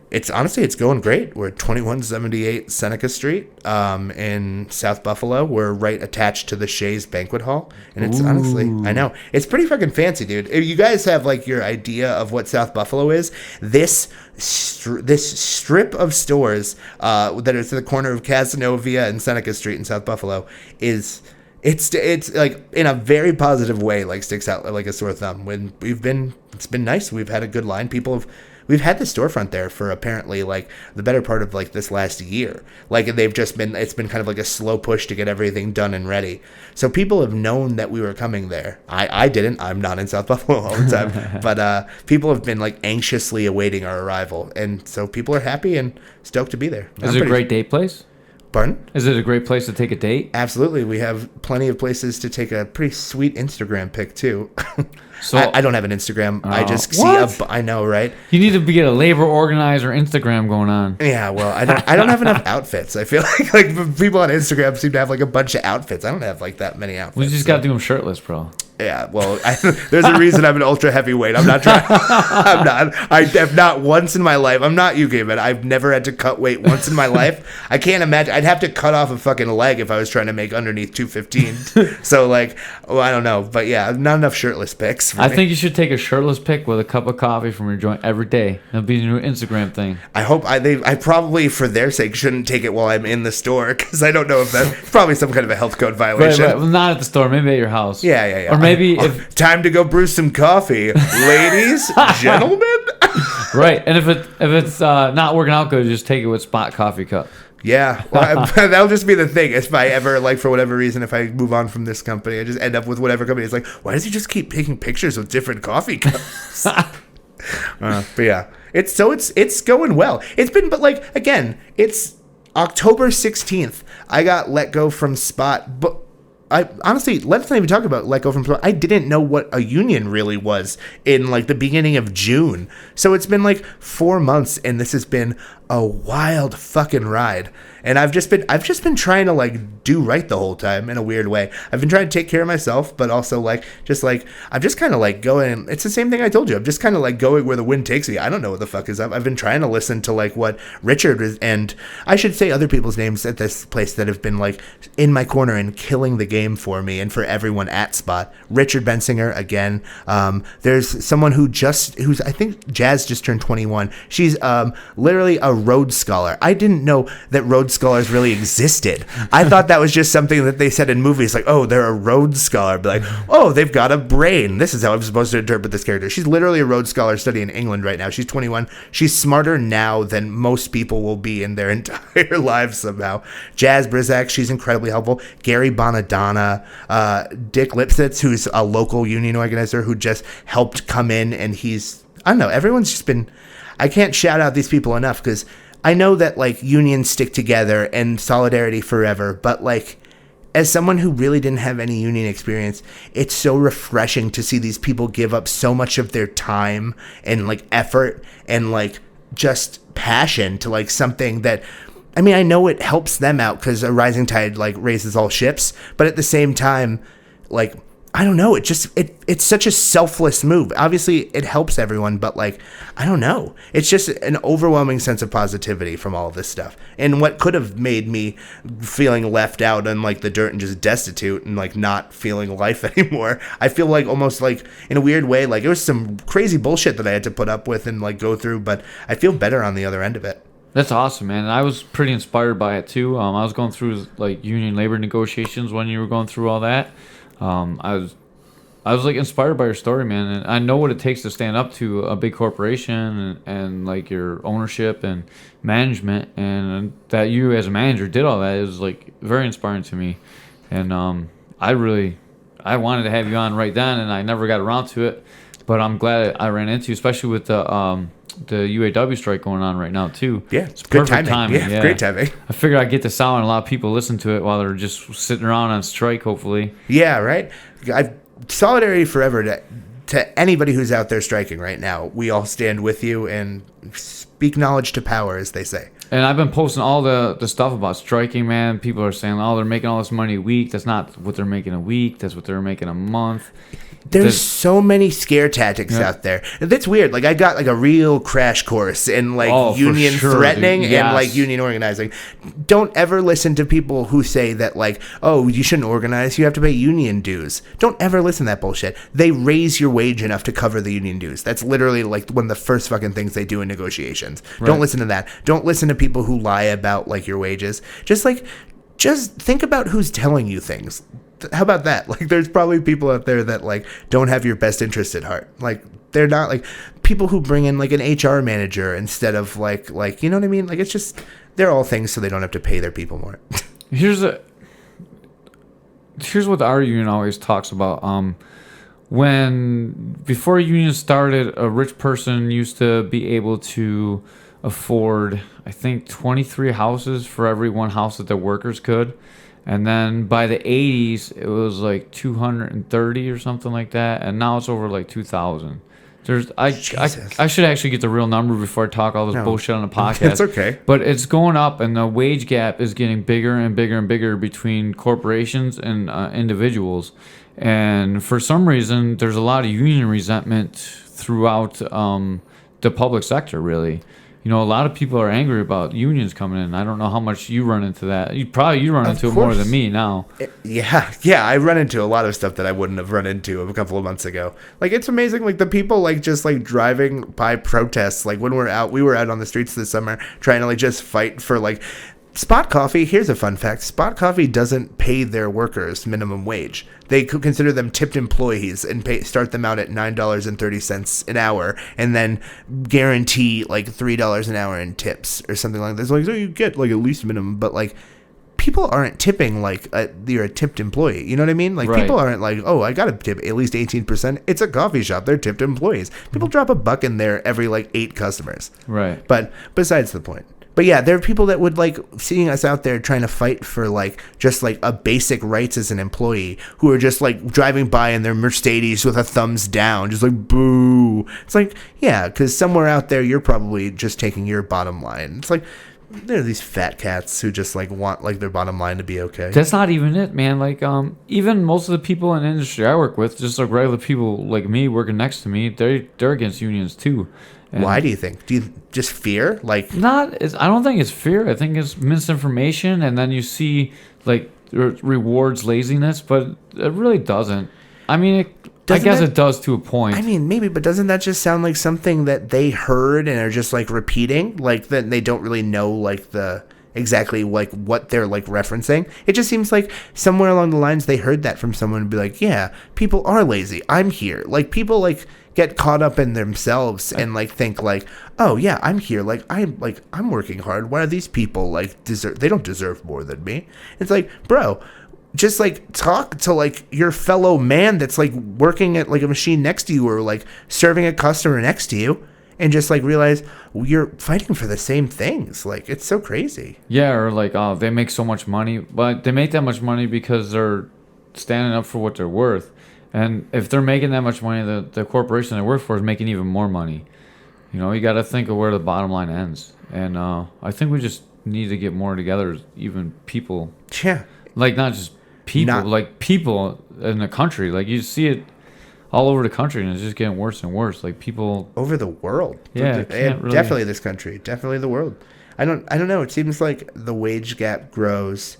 it's going great. We're at 2178 Seneca Street in South Buffalo. We're right attached to the Shays Banquet Hall. And it's honestly, I know, it's pretty fucking fancy, dude. If you guys have like your idea of what South Buffalo is, this strip of stores that is at the corner of Casanova and Seneca Street in South Buffalo is... It's like in a very positive way, like sticks out like a sore thumb. It's been nice. We've had a good line. We've had the storefront there for apparently like the better part of like this last year. Like it's been kind of like a slow push to get everything done and ready. So people have known that we were coming there. I didn't. I'm not in South Buffalo all the time, but people have been like anxiously awaiting our arrival, and so people are happy and stoked to be there. Is it a great date place? Pardon? Is it a great place to take a date? Absolutely. We have plenty of places to take a pretty sweet Instagram pic, too. So I don't have an Instagram. I just I know, right? You need to get a labor organizer Instagram going on. Yeah, well, I don't have enough outfits. I feel like people on Instagram seem to have like a bunch of outfits. I don't have like that many outfits. We just got to do them shirtless, bro. Yeah, well, there's a reason I'm an ultra heavyweight. I'm not trying. I have not once in my life. I'm not you, Caveman. I've never had to cut weight once in my life. I can't imagine. I'd have to cut off a fucking leg if I was trying to make underneath 215. So, like, I don't know. But yeah, not enough shirtless pics. I think you should take a shirtless pic with a cup of coffee from your joint every day. That'll be your new Instagram thing. I hope I probably, for their sake, shouldn't take it while I'm in the store, because I don't know if that's probably some kind of a health code violation. Right. Well, not at the store. Maybe at your house. Yeah. Or maybe time to go brew some coffee, ladies, gentlemen. Right, and if it's not working out good, just take it with Spot Coffee Cup. Yeah, well, that'll just be the thing. If I ever, like, for whatever reason, if I move on from this company, I just end up with whatever company. It's like, why does he just keep taking pictures with different coffee cups? But yeah, it's going well. It's been, but like again, it's October 16th. I got let go from Spot, but. I honestly, let's not even talk about let go from Spot. I didn't know what a union really was in like the beginning of June. So it's been like 4 months, and this has been a wild fucking ride. And I've just been trying to like do right the whole time in a weird way. I've been trying to take care of myself, but also like I'm just kind of like going. It's the same thing I told you. I'm just kind of like going where the wind takes me. I don't know what the fuck is up. I've been trying to listen to like what Richard is, and I should say other people's names at this place that have been like in my corner and killing the game for me and for everyone at Spot. Richard Bensinger again. There's someone who's I think Jazz just turned 21. She's literally a Rhodes Scholar. I didn't know that Rhodes Scholars really existed. I thought that was just something that they said in movies, like, oh, they're a Rhodes Scholar. Be like, oh, they've got a brain. This is how I'm supposed to interpret this character. She's literally a Rhodes Scholar studying in England right now. She's 21. She's smarter now than most people will be in their entire lives somehow. Jazz Brizak, she's incredibly helpful. Gary Bonadonna, Dick Lipsitz, who's a local union organizer who just helped come in, and I don't know, everyone's just been, I can't shout out these people enough, because I know that like unions stick together and solidarity forever, but like as someone who really didn't have any union experience, it's so refreshing to see these people give up so much of their time and like effort and like just passion to like something that, I mean, I know it helps them out because a rising tide like raises all ships, but at the same time, like, I don't know. It's such a selfless move. Obviously, it helps everyone, but like, I don't know. It's just an overwhelming sense of positivity from all of this stuff. And what could have made me feeling left out in like the dirt and just destitute and like not feeling life anymore, I feel like almost like in a weird way, like it was some crazy bullshit that I had to put up with and like go through, but I feel better on the other end of it. That's awesome, man. I was pretty inspired by it too. I was going through like union labor negotiations when you were going through all that. I was like inspired by your story, man, and I know what it takes to stand up to a big corporation and like your ownership and management, and that you as a manager did all that is like very inspiring to me. And I wanted to have you on right then, and I never got around to it, but I'm glad I ran into you, especially with the UAW strike going on right now too. Yeah, it's good timing. Yeah, great timing. I figured I'd get this out and a lot of people listen to it while they're just sitting around on strike, hopefully. Yeah, right. Solidarity forever to anybody who's out there striking right now. We all stand with you and speak knowledge to power, as they say. And I've been posting all the stuff about striking, man. People are saying, oh, they're making all this money a week. That's not what they're making a week. That's what they're making a month. There's so many scare tactics out there. That's weird. Like I got like a real crash course in like union threatening and like union organizing. Don't ever listen to people who say that like, oh, you shouldn't organize. You have to pay union dues. Don't ever listen to that bullshit. They raise your wage enough to cover the union dues. That's literally like one of the first fucking things they do in negotiations. Right. Don't listen to that. Don't listen to people who lie about like your wages. Just think about who's telling you things. How about that? Like, there's probably people out there that like don't have your best interest at heart. Like, they're not like people who bring in like an HR manager instead of like you know what I mean? Like, it's just they're all things so they don't have to pay their people more. Here's what our union always talks about. When before unions started, a rich person used to be able to afford, I think, 23 houses for every one house that their workers could. And then by the 80s, it was like 230 or something like that. And now it's over like 2,000. I should actually get the real number before I talk all this bullshit on the podcast. It's okay. But it's going up, and the wage gap is getting bigger and bigger and bigger between corporations and individuals. And for some reason, there's a lot of union resentment throughout the public sector, really. You know, a lot of people are angry about unions coming in. I don't know how much you run into that. You run into it more than me now. Yeah, I run into a lot of stuff that I wouldn't have run into a couple of months ago. Like, it's amazing, like, the people, like, just, like, driving by protests. Like, when we were out on the streets this summer trying to, like, just fight for, like, Spot Coffee. Here's a fun fact. Spot Coffee doesn't pay their workers minimum wage. They could consider them tipped employees and start them out at $9.30 an hour and then guarantee like $3 an hour in tips or something like this. Like, so you get like at least minimum, but like people aren't tipping like you're a tipped employee. You know what I mean? Like people aren't like, oh, I got to tip at least 18%. It's a coffee shop. They're tipped employees. People drop a buck in there every like 8 customers. Right. But besides the point. But yeah, there are people that would like seeing us out there trying to fight for like just like a basic rights as an employee who are just like driving by in their Mercedes with a thumbs down, just like boo. It's like, yeah, because somewhere out there you're probably just taking your bottom line. It's like there are these fat cats who just like want like their bottom line to be okay. That's not even it, man. Like even most of the people in the industry I work with, just like regular people like me working next to me, they're against unions too. And why do you think? Do you just fear? Like I don't think it's fear. I think it's misinformation, and then you see like rewards laziness, but it really doesn't. I mean, I guess it does to a point. I mean, maybe, but doesn't that just sound like something that they heard and are just like repeating? Like that they don't really know like the exactly like what they're like referencing. It just seems like somewhere along the lines they heard that from someone and be like, yeah, people are lazy. I'm here. Like people like get caught up in themselves and like think like, oh yeah, I'm here. I'm working hard. Why are these people like they don't deserve more than me? It's like, bro, just like talk to like your fellow man that's like working at like a machine next to you or like serving a customer next to you and just like realize you're fighting for the same things. Like it's so crazy. Yeah, or like, oh, they make so much money, but they make that much money because they're standing up for what they're worth. And if they're making that much money, the corporation they work for is making even more money. You know, you got to think of where the bottom line ends. And I think we just need to get more together, even people. Yeah. Like, not just people, like people in the country. Like, you see it all over the country, and it's just getting worse and worse. Like, people... over the world. Yeah, definitely this country. Definitely the world. I don't know. It seems like the wage gap grows.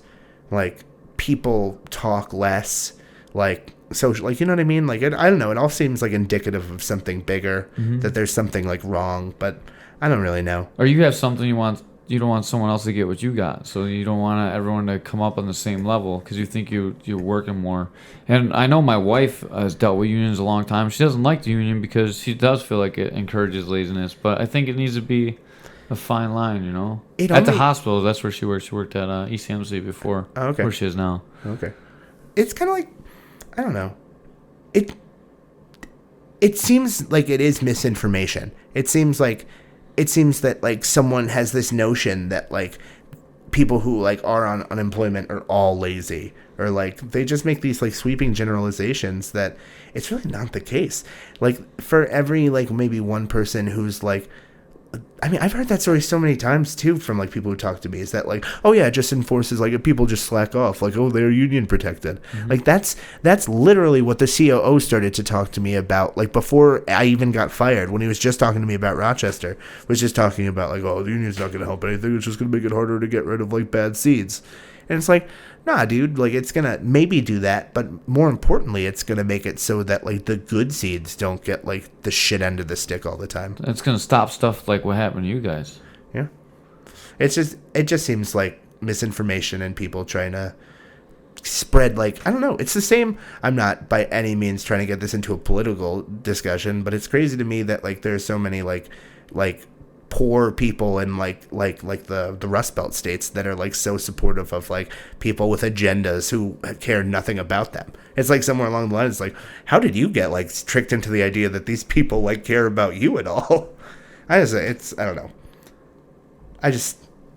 Like, people talk less. Like... social, like, you know what I mean? Like, I don't know. It all seems like indicative of something bigger, that there's something like wrong, but I don't really know. Or you have something you don't want someone else to get what you got, so you don't want everyone to come up on the same level because you think you're working more. And I know my wife has dealt with unions a long time. She doesn't like the union because she does feel like it encourages laziness, but I think it needs to be a fine line, you know? At the hospital, that's where she worked. She worked at ECMC before, where she is now. Okay. It's kind of like, I don't know. It seems like it is misinformation. It seems that like someone has this notion that like people who like are on unemployment are all lazy, or like they just make these like sweeping generalizations that it's really not the case. Like for every like maybe one person who's like I mean, I've heard that story so many times too from like people who talk to me. Is that like, oh yeah, it just enforces like if people just slack off, like oh they're union protected. Like that's literally what the COO started to talk to me about. Like before I even got fired, when he was just talking to me about Rochester, was just talking about like oh the union's not going to help anything. It's just going to make it harder to get rid of like bad seeds. And it's like, nah, dude, like it's going to maybe do that, but more importantly, it's going to make it so that like the good seeds don't get like the shit end of the stick all the time. It's going to stop stuff like what happened to you guys. Yeah. It just seems like misinformation and people trying to spread like, I don't know, it's the same. I'm not by any means trying to get this into a political discussion, but it's crazy to me that like there's so many like poor people in like the Rust Belt states that are like so supportive of like people with agendas who care nothing about them. It's like somewhere along the line, it's like, how did you get like tricked into the idea that these people like care about you at all? I don't know.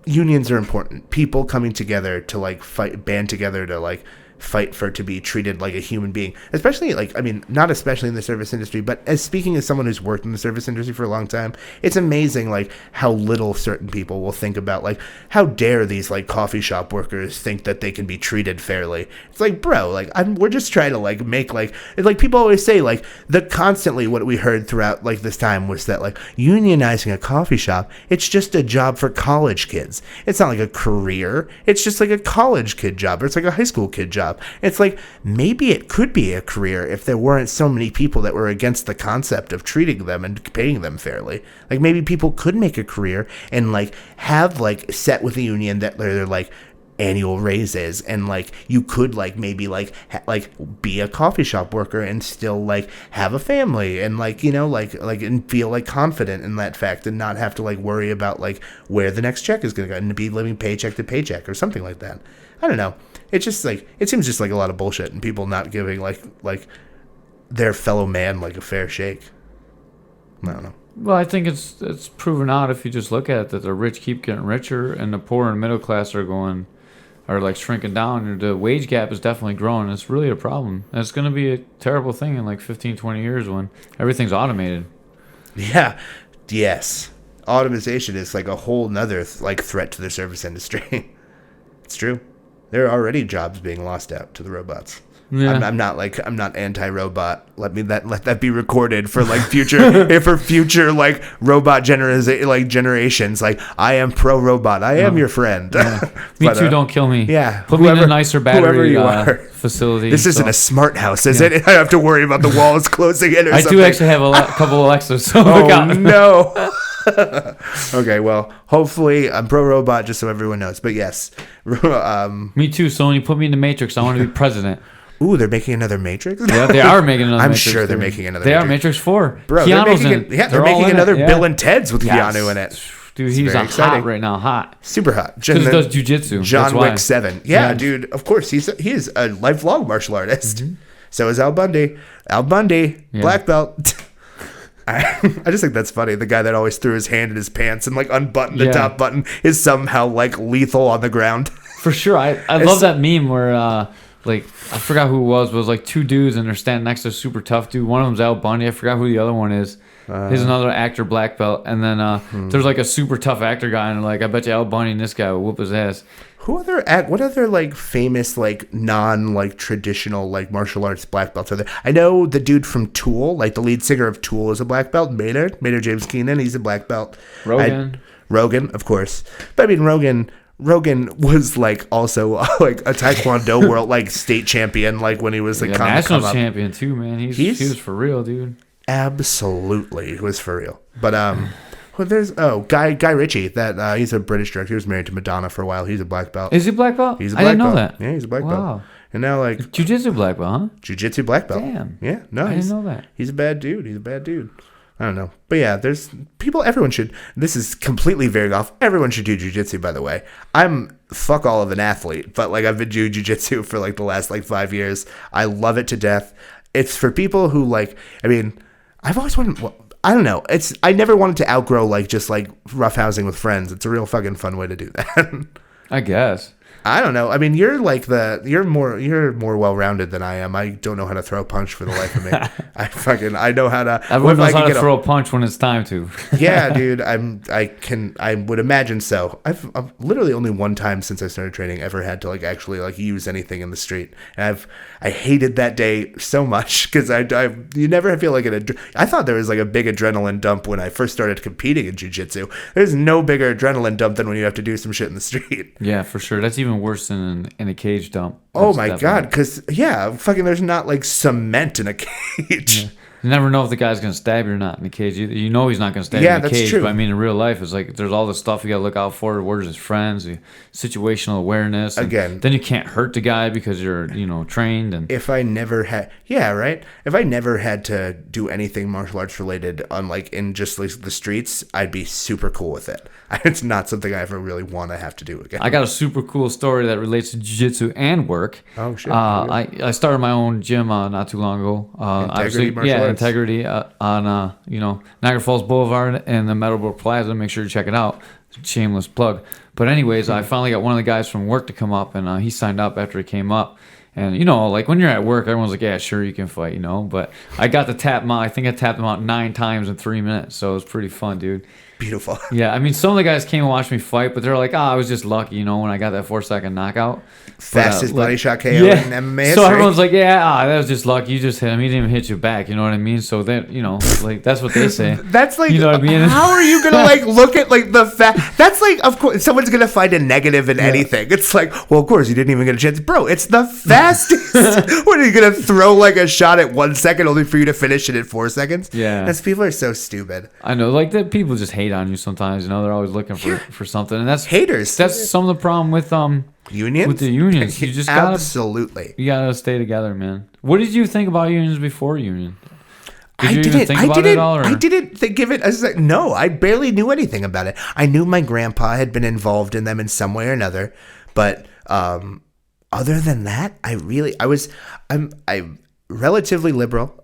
Unions are important. People coming together to like band together to like fight for to be treated like a human being, especially like, I mean, not especially in the service industry, but as speaking as someone who's worked in the service industry for a long time, it's amazing like how little certain people will think about like how dare these like coffee shop workers think that they can be treated fairly. It's like, bro, like we're just trying to like make like, it's like people always say like constantly what we heard throughout like this time was that like unionizing a coffee shop, it's just a job for college kids. It's not like a career. It's just like a college kid job, or it's like a high school kid job. It's like maybe it could be a career if there weren't so many people that were against the concept of treating them and paying them fairly. Like maybe people could make a career and like have like set with a union that they're like annual raises, and like you could like maybe like be a coffee shop worker and still like have a family and like, you know, like and feel like confident in that fact and not have to like worry about like where the next check is going to go and be living paycheck to paycheck or something like that. I don't know. It's just like, it seems just like a lot of bullshit and people not giving like their fellow man like a fair shake. I don't know. Well, I think it's proven out if you just look at it that the rich keep getting richer and the poor and middle class are like shrinking down. The wage gap is definitely growing. It's really a problem. And it's going to be a terrible thing in like 15, 20 years when everything's automated. Yeah. Yes. Automation is like a whole nother like threat to the service industry. It's true. There are already jobs being lost out to the robots. Yeah. I'm not anti-robot. Let that be recorded for like future like robot generations. Like I am pro-robot. I am your friend. Yeah. Me too. Don't kill me. Yeah. Put me in a nicer battery facility. This isn't a smart house, is it? I have to worry about the walls closing in or something. I do actually have a couple Alexas. So no. Okay, well, hopefully I'm pro-robot just so everyone knows. But yes. Me too. So when you put me in the Matrix, I want to be president. Ooh, they're making another Matrix? Yeah, they are making another I'm Matrix. sure they're making another They Matrix. are Matrix 4. Bro, Keanu's they're making another Bill and Ted's with Keanu in it. Dude, he's hot right now. Hot. Super hot. Because he does jujitsu. John Wick 7. Yeah, dude, of course. He is a lifelong martial artist. Mm-hmm. So is Al Bundy. Black belt. I just think that's funny. The guy that always threw his hand in his pants and like unbuttoned the top button is somehow like lethal on the ground. For sure. I love that meme where like I forgot who it was, but it was like two dudes and they're standing next to a super tough dude. One of them's Al Bundy. I forgot who the other one is. He's another actor, black belt. And then there's like a super tough actor guy, and like I bet you Al Bundy and this guy will whoop his ass. What other like famous like non like traditional like martial arts black belts are there? I know the dude from Tool, like the lead singer of Tool, is a black belt. Maynard James Keenan, he's a black belt. Rogan, of course. But I mean Rogan was like also like a Taekwondo world like state champion, like when he was like national champion too, man. He was for real, dude. Absolutely, he was for real. But well, there's Guy Ritchie. That he's a British director. He was married to Madonna for a while. He's a black belt. Is he black belt? He's a black belt. I didn't know that. Yeah, he's a black belt. And now like jiu-jitsu black belt, huh? Jiu-jitsu black belt. Damn. Yeah, no, I didn't know that. He's a bad dude. I don't know. But yeah, there's people, everyone should, this is completely veering off. Everyone should do jiu-jitsu, by the way. I'm fuck all of an athlete, but like I've been doing jiu-jitsu for like the last like 5 years. I love it to death. It's for people who like, I mean, I've always wanted, well, I don't know. I never wanted to outgrow like just like roughhousing with friends. It's a real fucking fun way to do that. I guess. I don't know. I mean, you're more well-rounded than I am. I don't know how to throw a punch for the life of me. I know how to. Everyone knows how to throw a punch when it's time to. Yeah, dude. I would imagine so. I've literally only one time since I started training ever had to like actually like use anything in the street. And I hated that day so much because you never feel like I thought there was like a big adrenaline dump when I first started competing in jiu-jitsu. There's no bigger adrenaline dump than when you have to do some shit in the street. Yeah, for sure. That's even worse than in a cage dump. Oh my God, because fucking there's not like cement in a cage. Yeah. You never know if the guy's gonna stab you or not in the cage. You know he's not gonna stab you in the cage. True. But I mean, in real life, it's like there's all this stuff you gotta look out for. Where's his friends? The situational awareness. Again, then you can't hurt the guy because you're trained. And if I never had, if I never had to do anything martial arts related on like in just like the streets, I'd be super cool with it. It's not something I ever really want to have to do again. I got a super cool story that relates to jiu-jitsu and work. Oh shit! I started my own gym not too long ago. Integrity on Niagara Falls Boulevard and the Meadowbrook Plaza. Make sure you check it out. Shameless plug. But anyways, I finally got one of the guys from work to come up, and he signed up after he came up. And like when you're at work, everyone's like, "Yeah, sure, you can fight," But I got to tap him out. I think I tapped him out 9 times in 3 minutes, so it was pretty fun, dude. Beautiful. Yeah, I mean, some of the guys came and watched me fight, but they're like, I was just lucky, when I got that 4-second knockout. Fastest body shot KO in MMA history. So everyone's like, that was just lucky. You just hit him. He didn't even hit you back. You know what I mean? So then, like that's what they say. That's like, you know what I mean? How are you gonna like look at like the fact? That's like, of course, someone's gonna find a negative in anything. It's like, well, of course, you didn't even get a chance, bro. It's the fastest. What are you gonna throw like a shot at 1 second only for you to finish it at 4 seconds? Yeah, that's people are so stupid. I know, like that. People just hate on you sometimes. They're always looking for something, and that's haters. That's some of the problem with unions. With the unions, you just absolutely you gotta stay together, man. What did you think about unions before union? I didn't think of it as like, no, I barely knew anything about it. I knew my grandpa had been involved in them in some way or another, but other than that, I'm relatively liberal.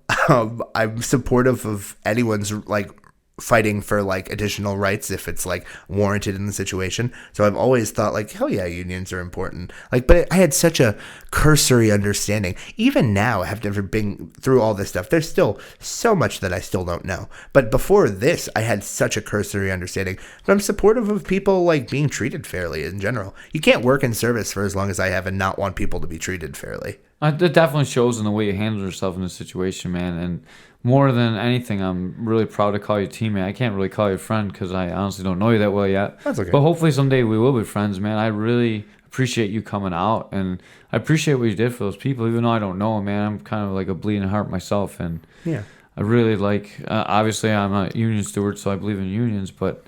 I'm supportive of anyone's like fighting for like additional rights if it's like warranted in the situation. So I've always thought like, hell yeah, unions are important. Like, but I had such a cursory understanding. Even now, I have never been through all this stuff. There's still so much that I still don't know. But before this, I had such a cursory understanding. But I'm supportive of people like being treated fairly in general. You can't work in service for as long as I have and not want people to be treated fairly. It definitely shows in the way you handle yourself in this situation, man. And more than anything, I'm really proud to call you teammate. I can't really call you friend because I honestly don't know you that well yet. That's okay. But hopefully someday we will be friends, man. I really appreciate you coming out, and I appreciate what you did for those people, even though I don't know them, man. I'm kind of like a bleeding heart myself, and yeah, I really like. Obviously, I'm a union steward, so I believe in unions, but.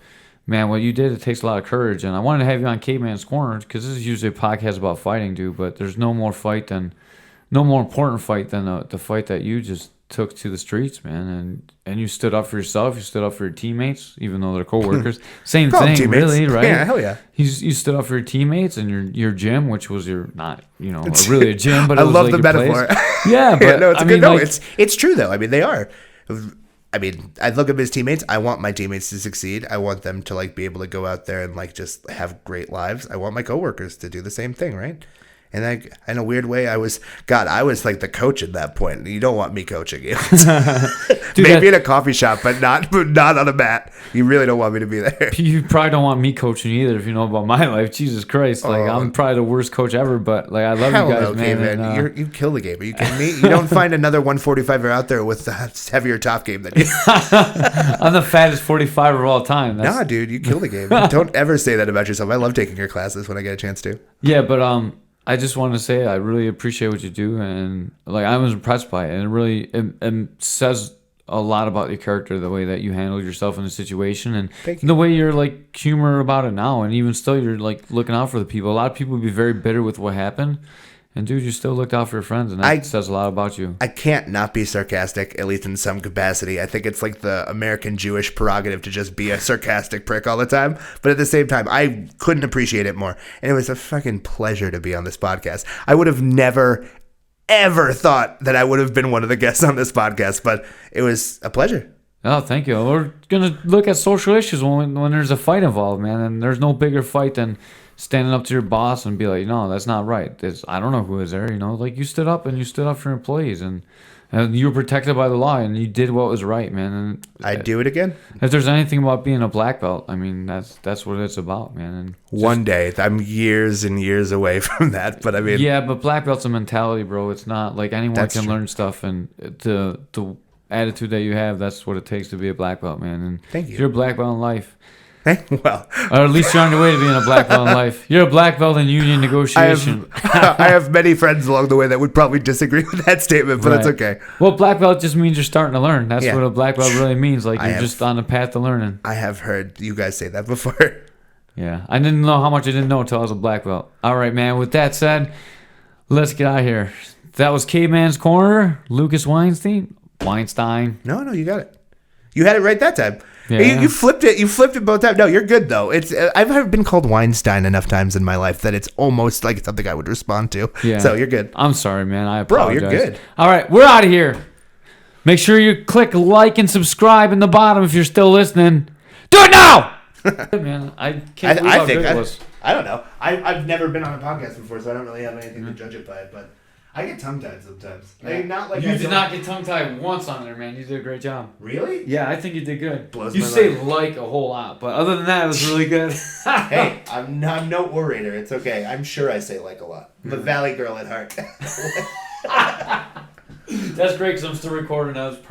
Man, what you did, it takes a lot of courage, and I wanted to have you on Caveman's Corner because this is usually a podcast about fighting, dude. But there's no more important fight than the fight that you just took to the streets, man. And you stood up for yourself. You stood up for your teammates, even though they're coworkers. Same thing, really, right? Yeah, hell yeah. You stood up for your teammates and your gym, which was not really a gym, but it was love like the metaphor. Yeah, but no, it's good. No, it's true though. I mean, they are. I mean, I look at his teammates. I want my teammates to succeed. I want them to like be able to go out there and like just have great lives. I want my coworkers to do the same thing, right? And in a weird way, I was like the coach at that point. You don't want me coaching you. Dude, maybe in a coffee shop, but not on a mat. You really don't want me to be there. You probably don't want me coaching either if you know about my life. Jesus Christ. Like, I'm probably the worst coach ever, but like I love you guys, man. And, you kill the game. Are you kidding me? You don't find another 145er out there with a heavier top game than you. I'm the fattest 45 of all time. Nah, dude, you kill the game. Don't ever say that about yourself. I love taking your classes when I get a chance to. Yeah, but I just want to say I really appreciate what you do, and like I was impressed by it, and it really it says a lot about your character, the way that you handle yourself in a situation, and the way you're like humor about it now, and even still you're like looking out for the people. A lot of people would be very bitter with what happened, and dude, you still looked out for your friends, and that says a lot about you. I can't not be sarcastic, at least in some capacity. I think it's like the American Jewish prerogative to just be a sarcastic prick all the time. But at the same time, I couldn't appreciate it more. And it was a fucking pleasure to be on this podcast. I would have never, ever thought that I would have been one of the guests on this podcast, but it was a pleasure. Oh, thank you. We're going to look at social issues when there's a fight involved, man. And there's no bigger fight than standing up to your boss and be like, no, that's not right. I don't know who is there. Like you stood up and you stood up for your employees and you were protected by the law and you did what was right, man. And I'd do it again. if there's anything about being a black belt, I mean, that's what it's about, man. And One day, I'm years and years away from that, but I mean, yeah, but black belt's a mentality, bro. It's not like anyone That's can true. learn stuff, and the attitude that you have, that's what it takes to be a black belt, man. And Thank you. You're a black belt in life. well, Or at least you're on your way to being a black belt in life. You're a black belt in union negotiation. I have many friends along the way that would probably disagree with that statement, but it's Right. okay. Well, black belt just means you're starting to learn. That's Yeah. what a black belt really means. Like I you're have- just on the path to learning. I have heard you guys say that before. Yeah, I didn't know how much I didn't know until I was a black belt. All right, man. With that said, let's get out of here. That was Caveman's Corner. Lukas Weinstein. No, you got it. You had it right that time. Yeah. You flipped it. You flipped it both times. No, you're good though. It's I've been called Weinstein enough times in my life that it's almost like something I would respond to. Yeah. So you're good. I'm sorry, man. I Bro, apologize. you're good. All right, we're out of here. Make sure you click like and subscribe in the bottom if you're still listening. Do it now! Man, I can't believe how good it was. I don't know. I've never been on a podcast before, so I don't really have anything to judge it by. But I get tongue tied sometimes. I mean, not like You I did don't- not get tongue-tied once on there, man. You did a great job. Really? Yeah, I think you did good. Blows You my say mind. like a whole lot, but other than that, it was really good. Hey, I'm no orator. It's okay. I'm sure I say like a lot. I'm a valley girl at heart. That's great because I'm still recording. That was perfect.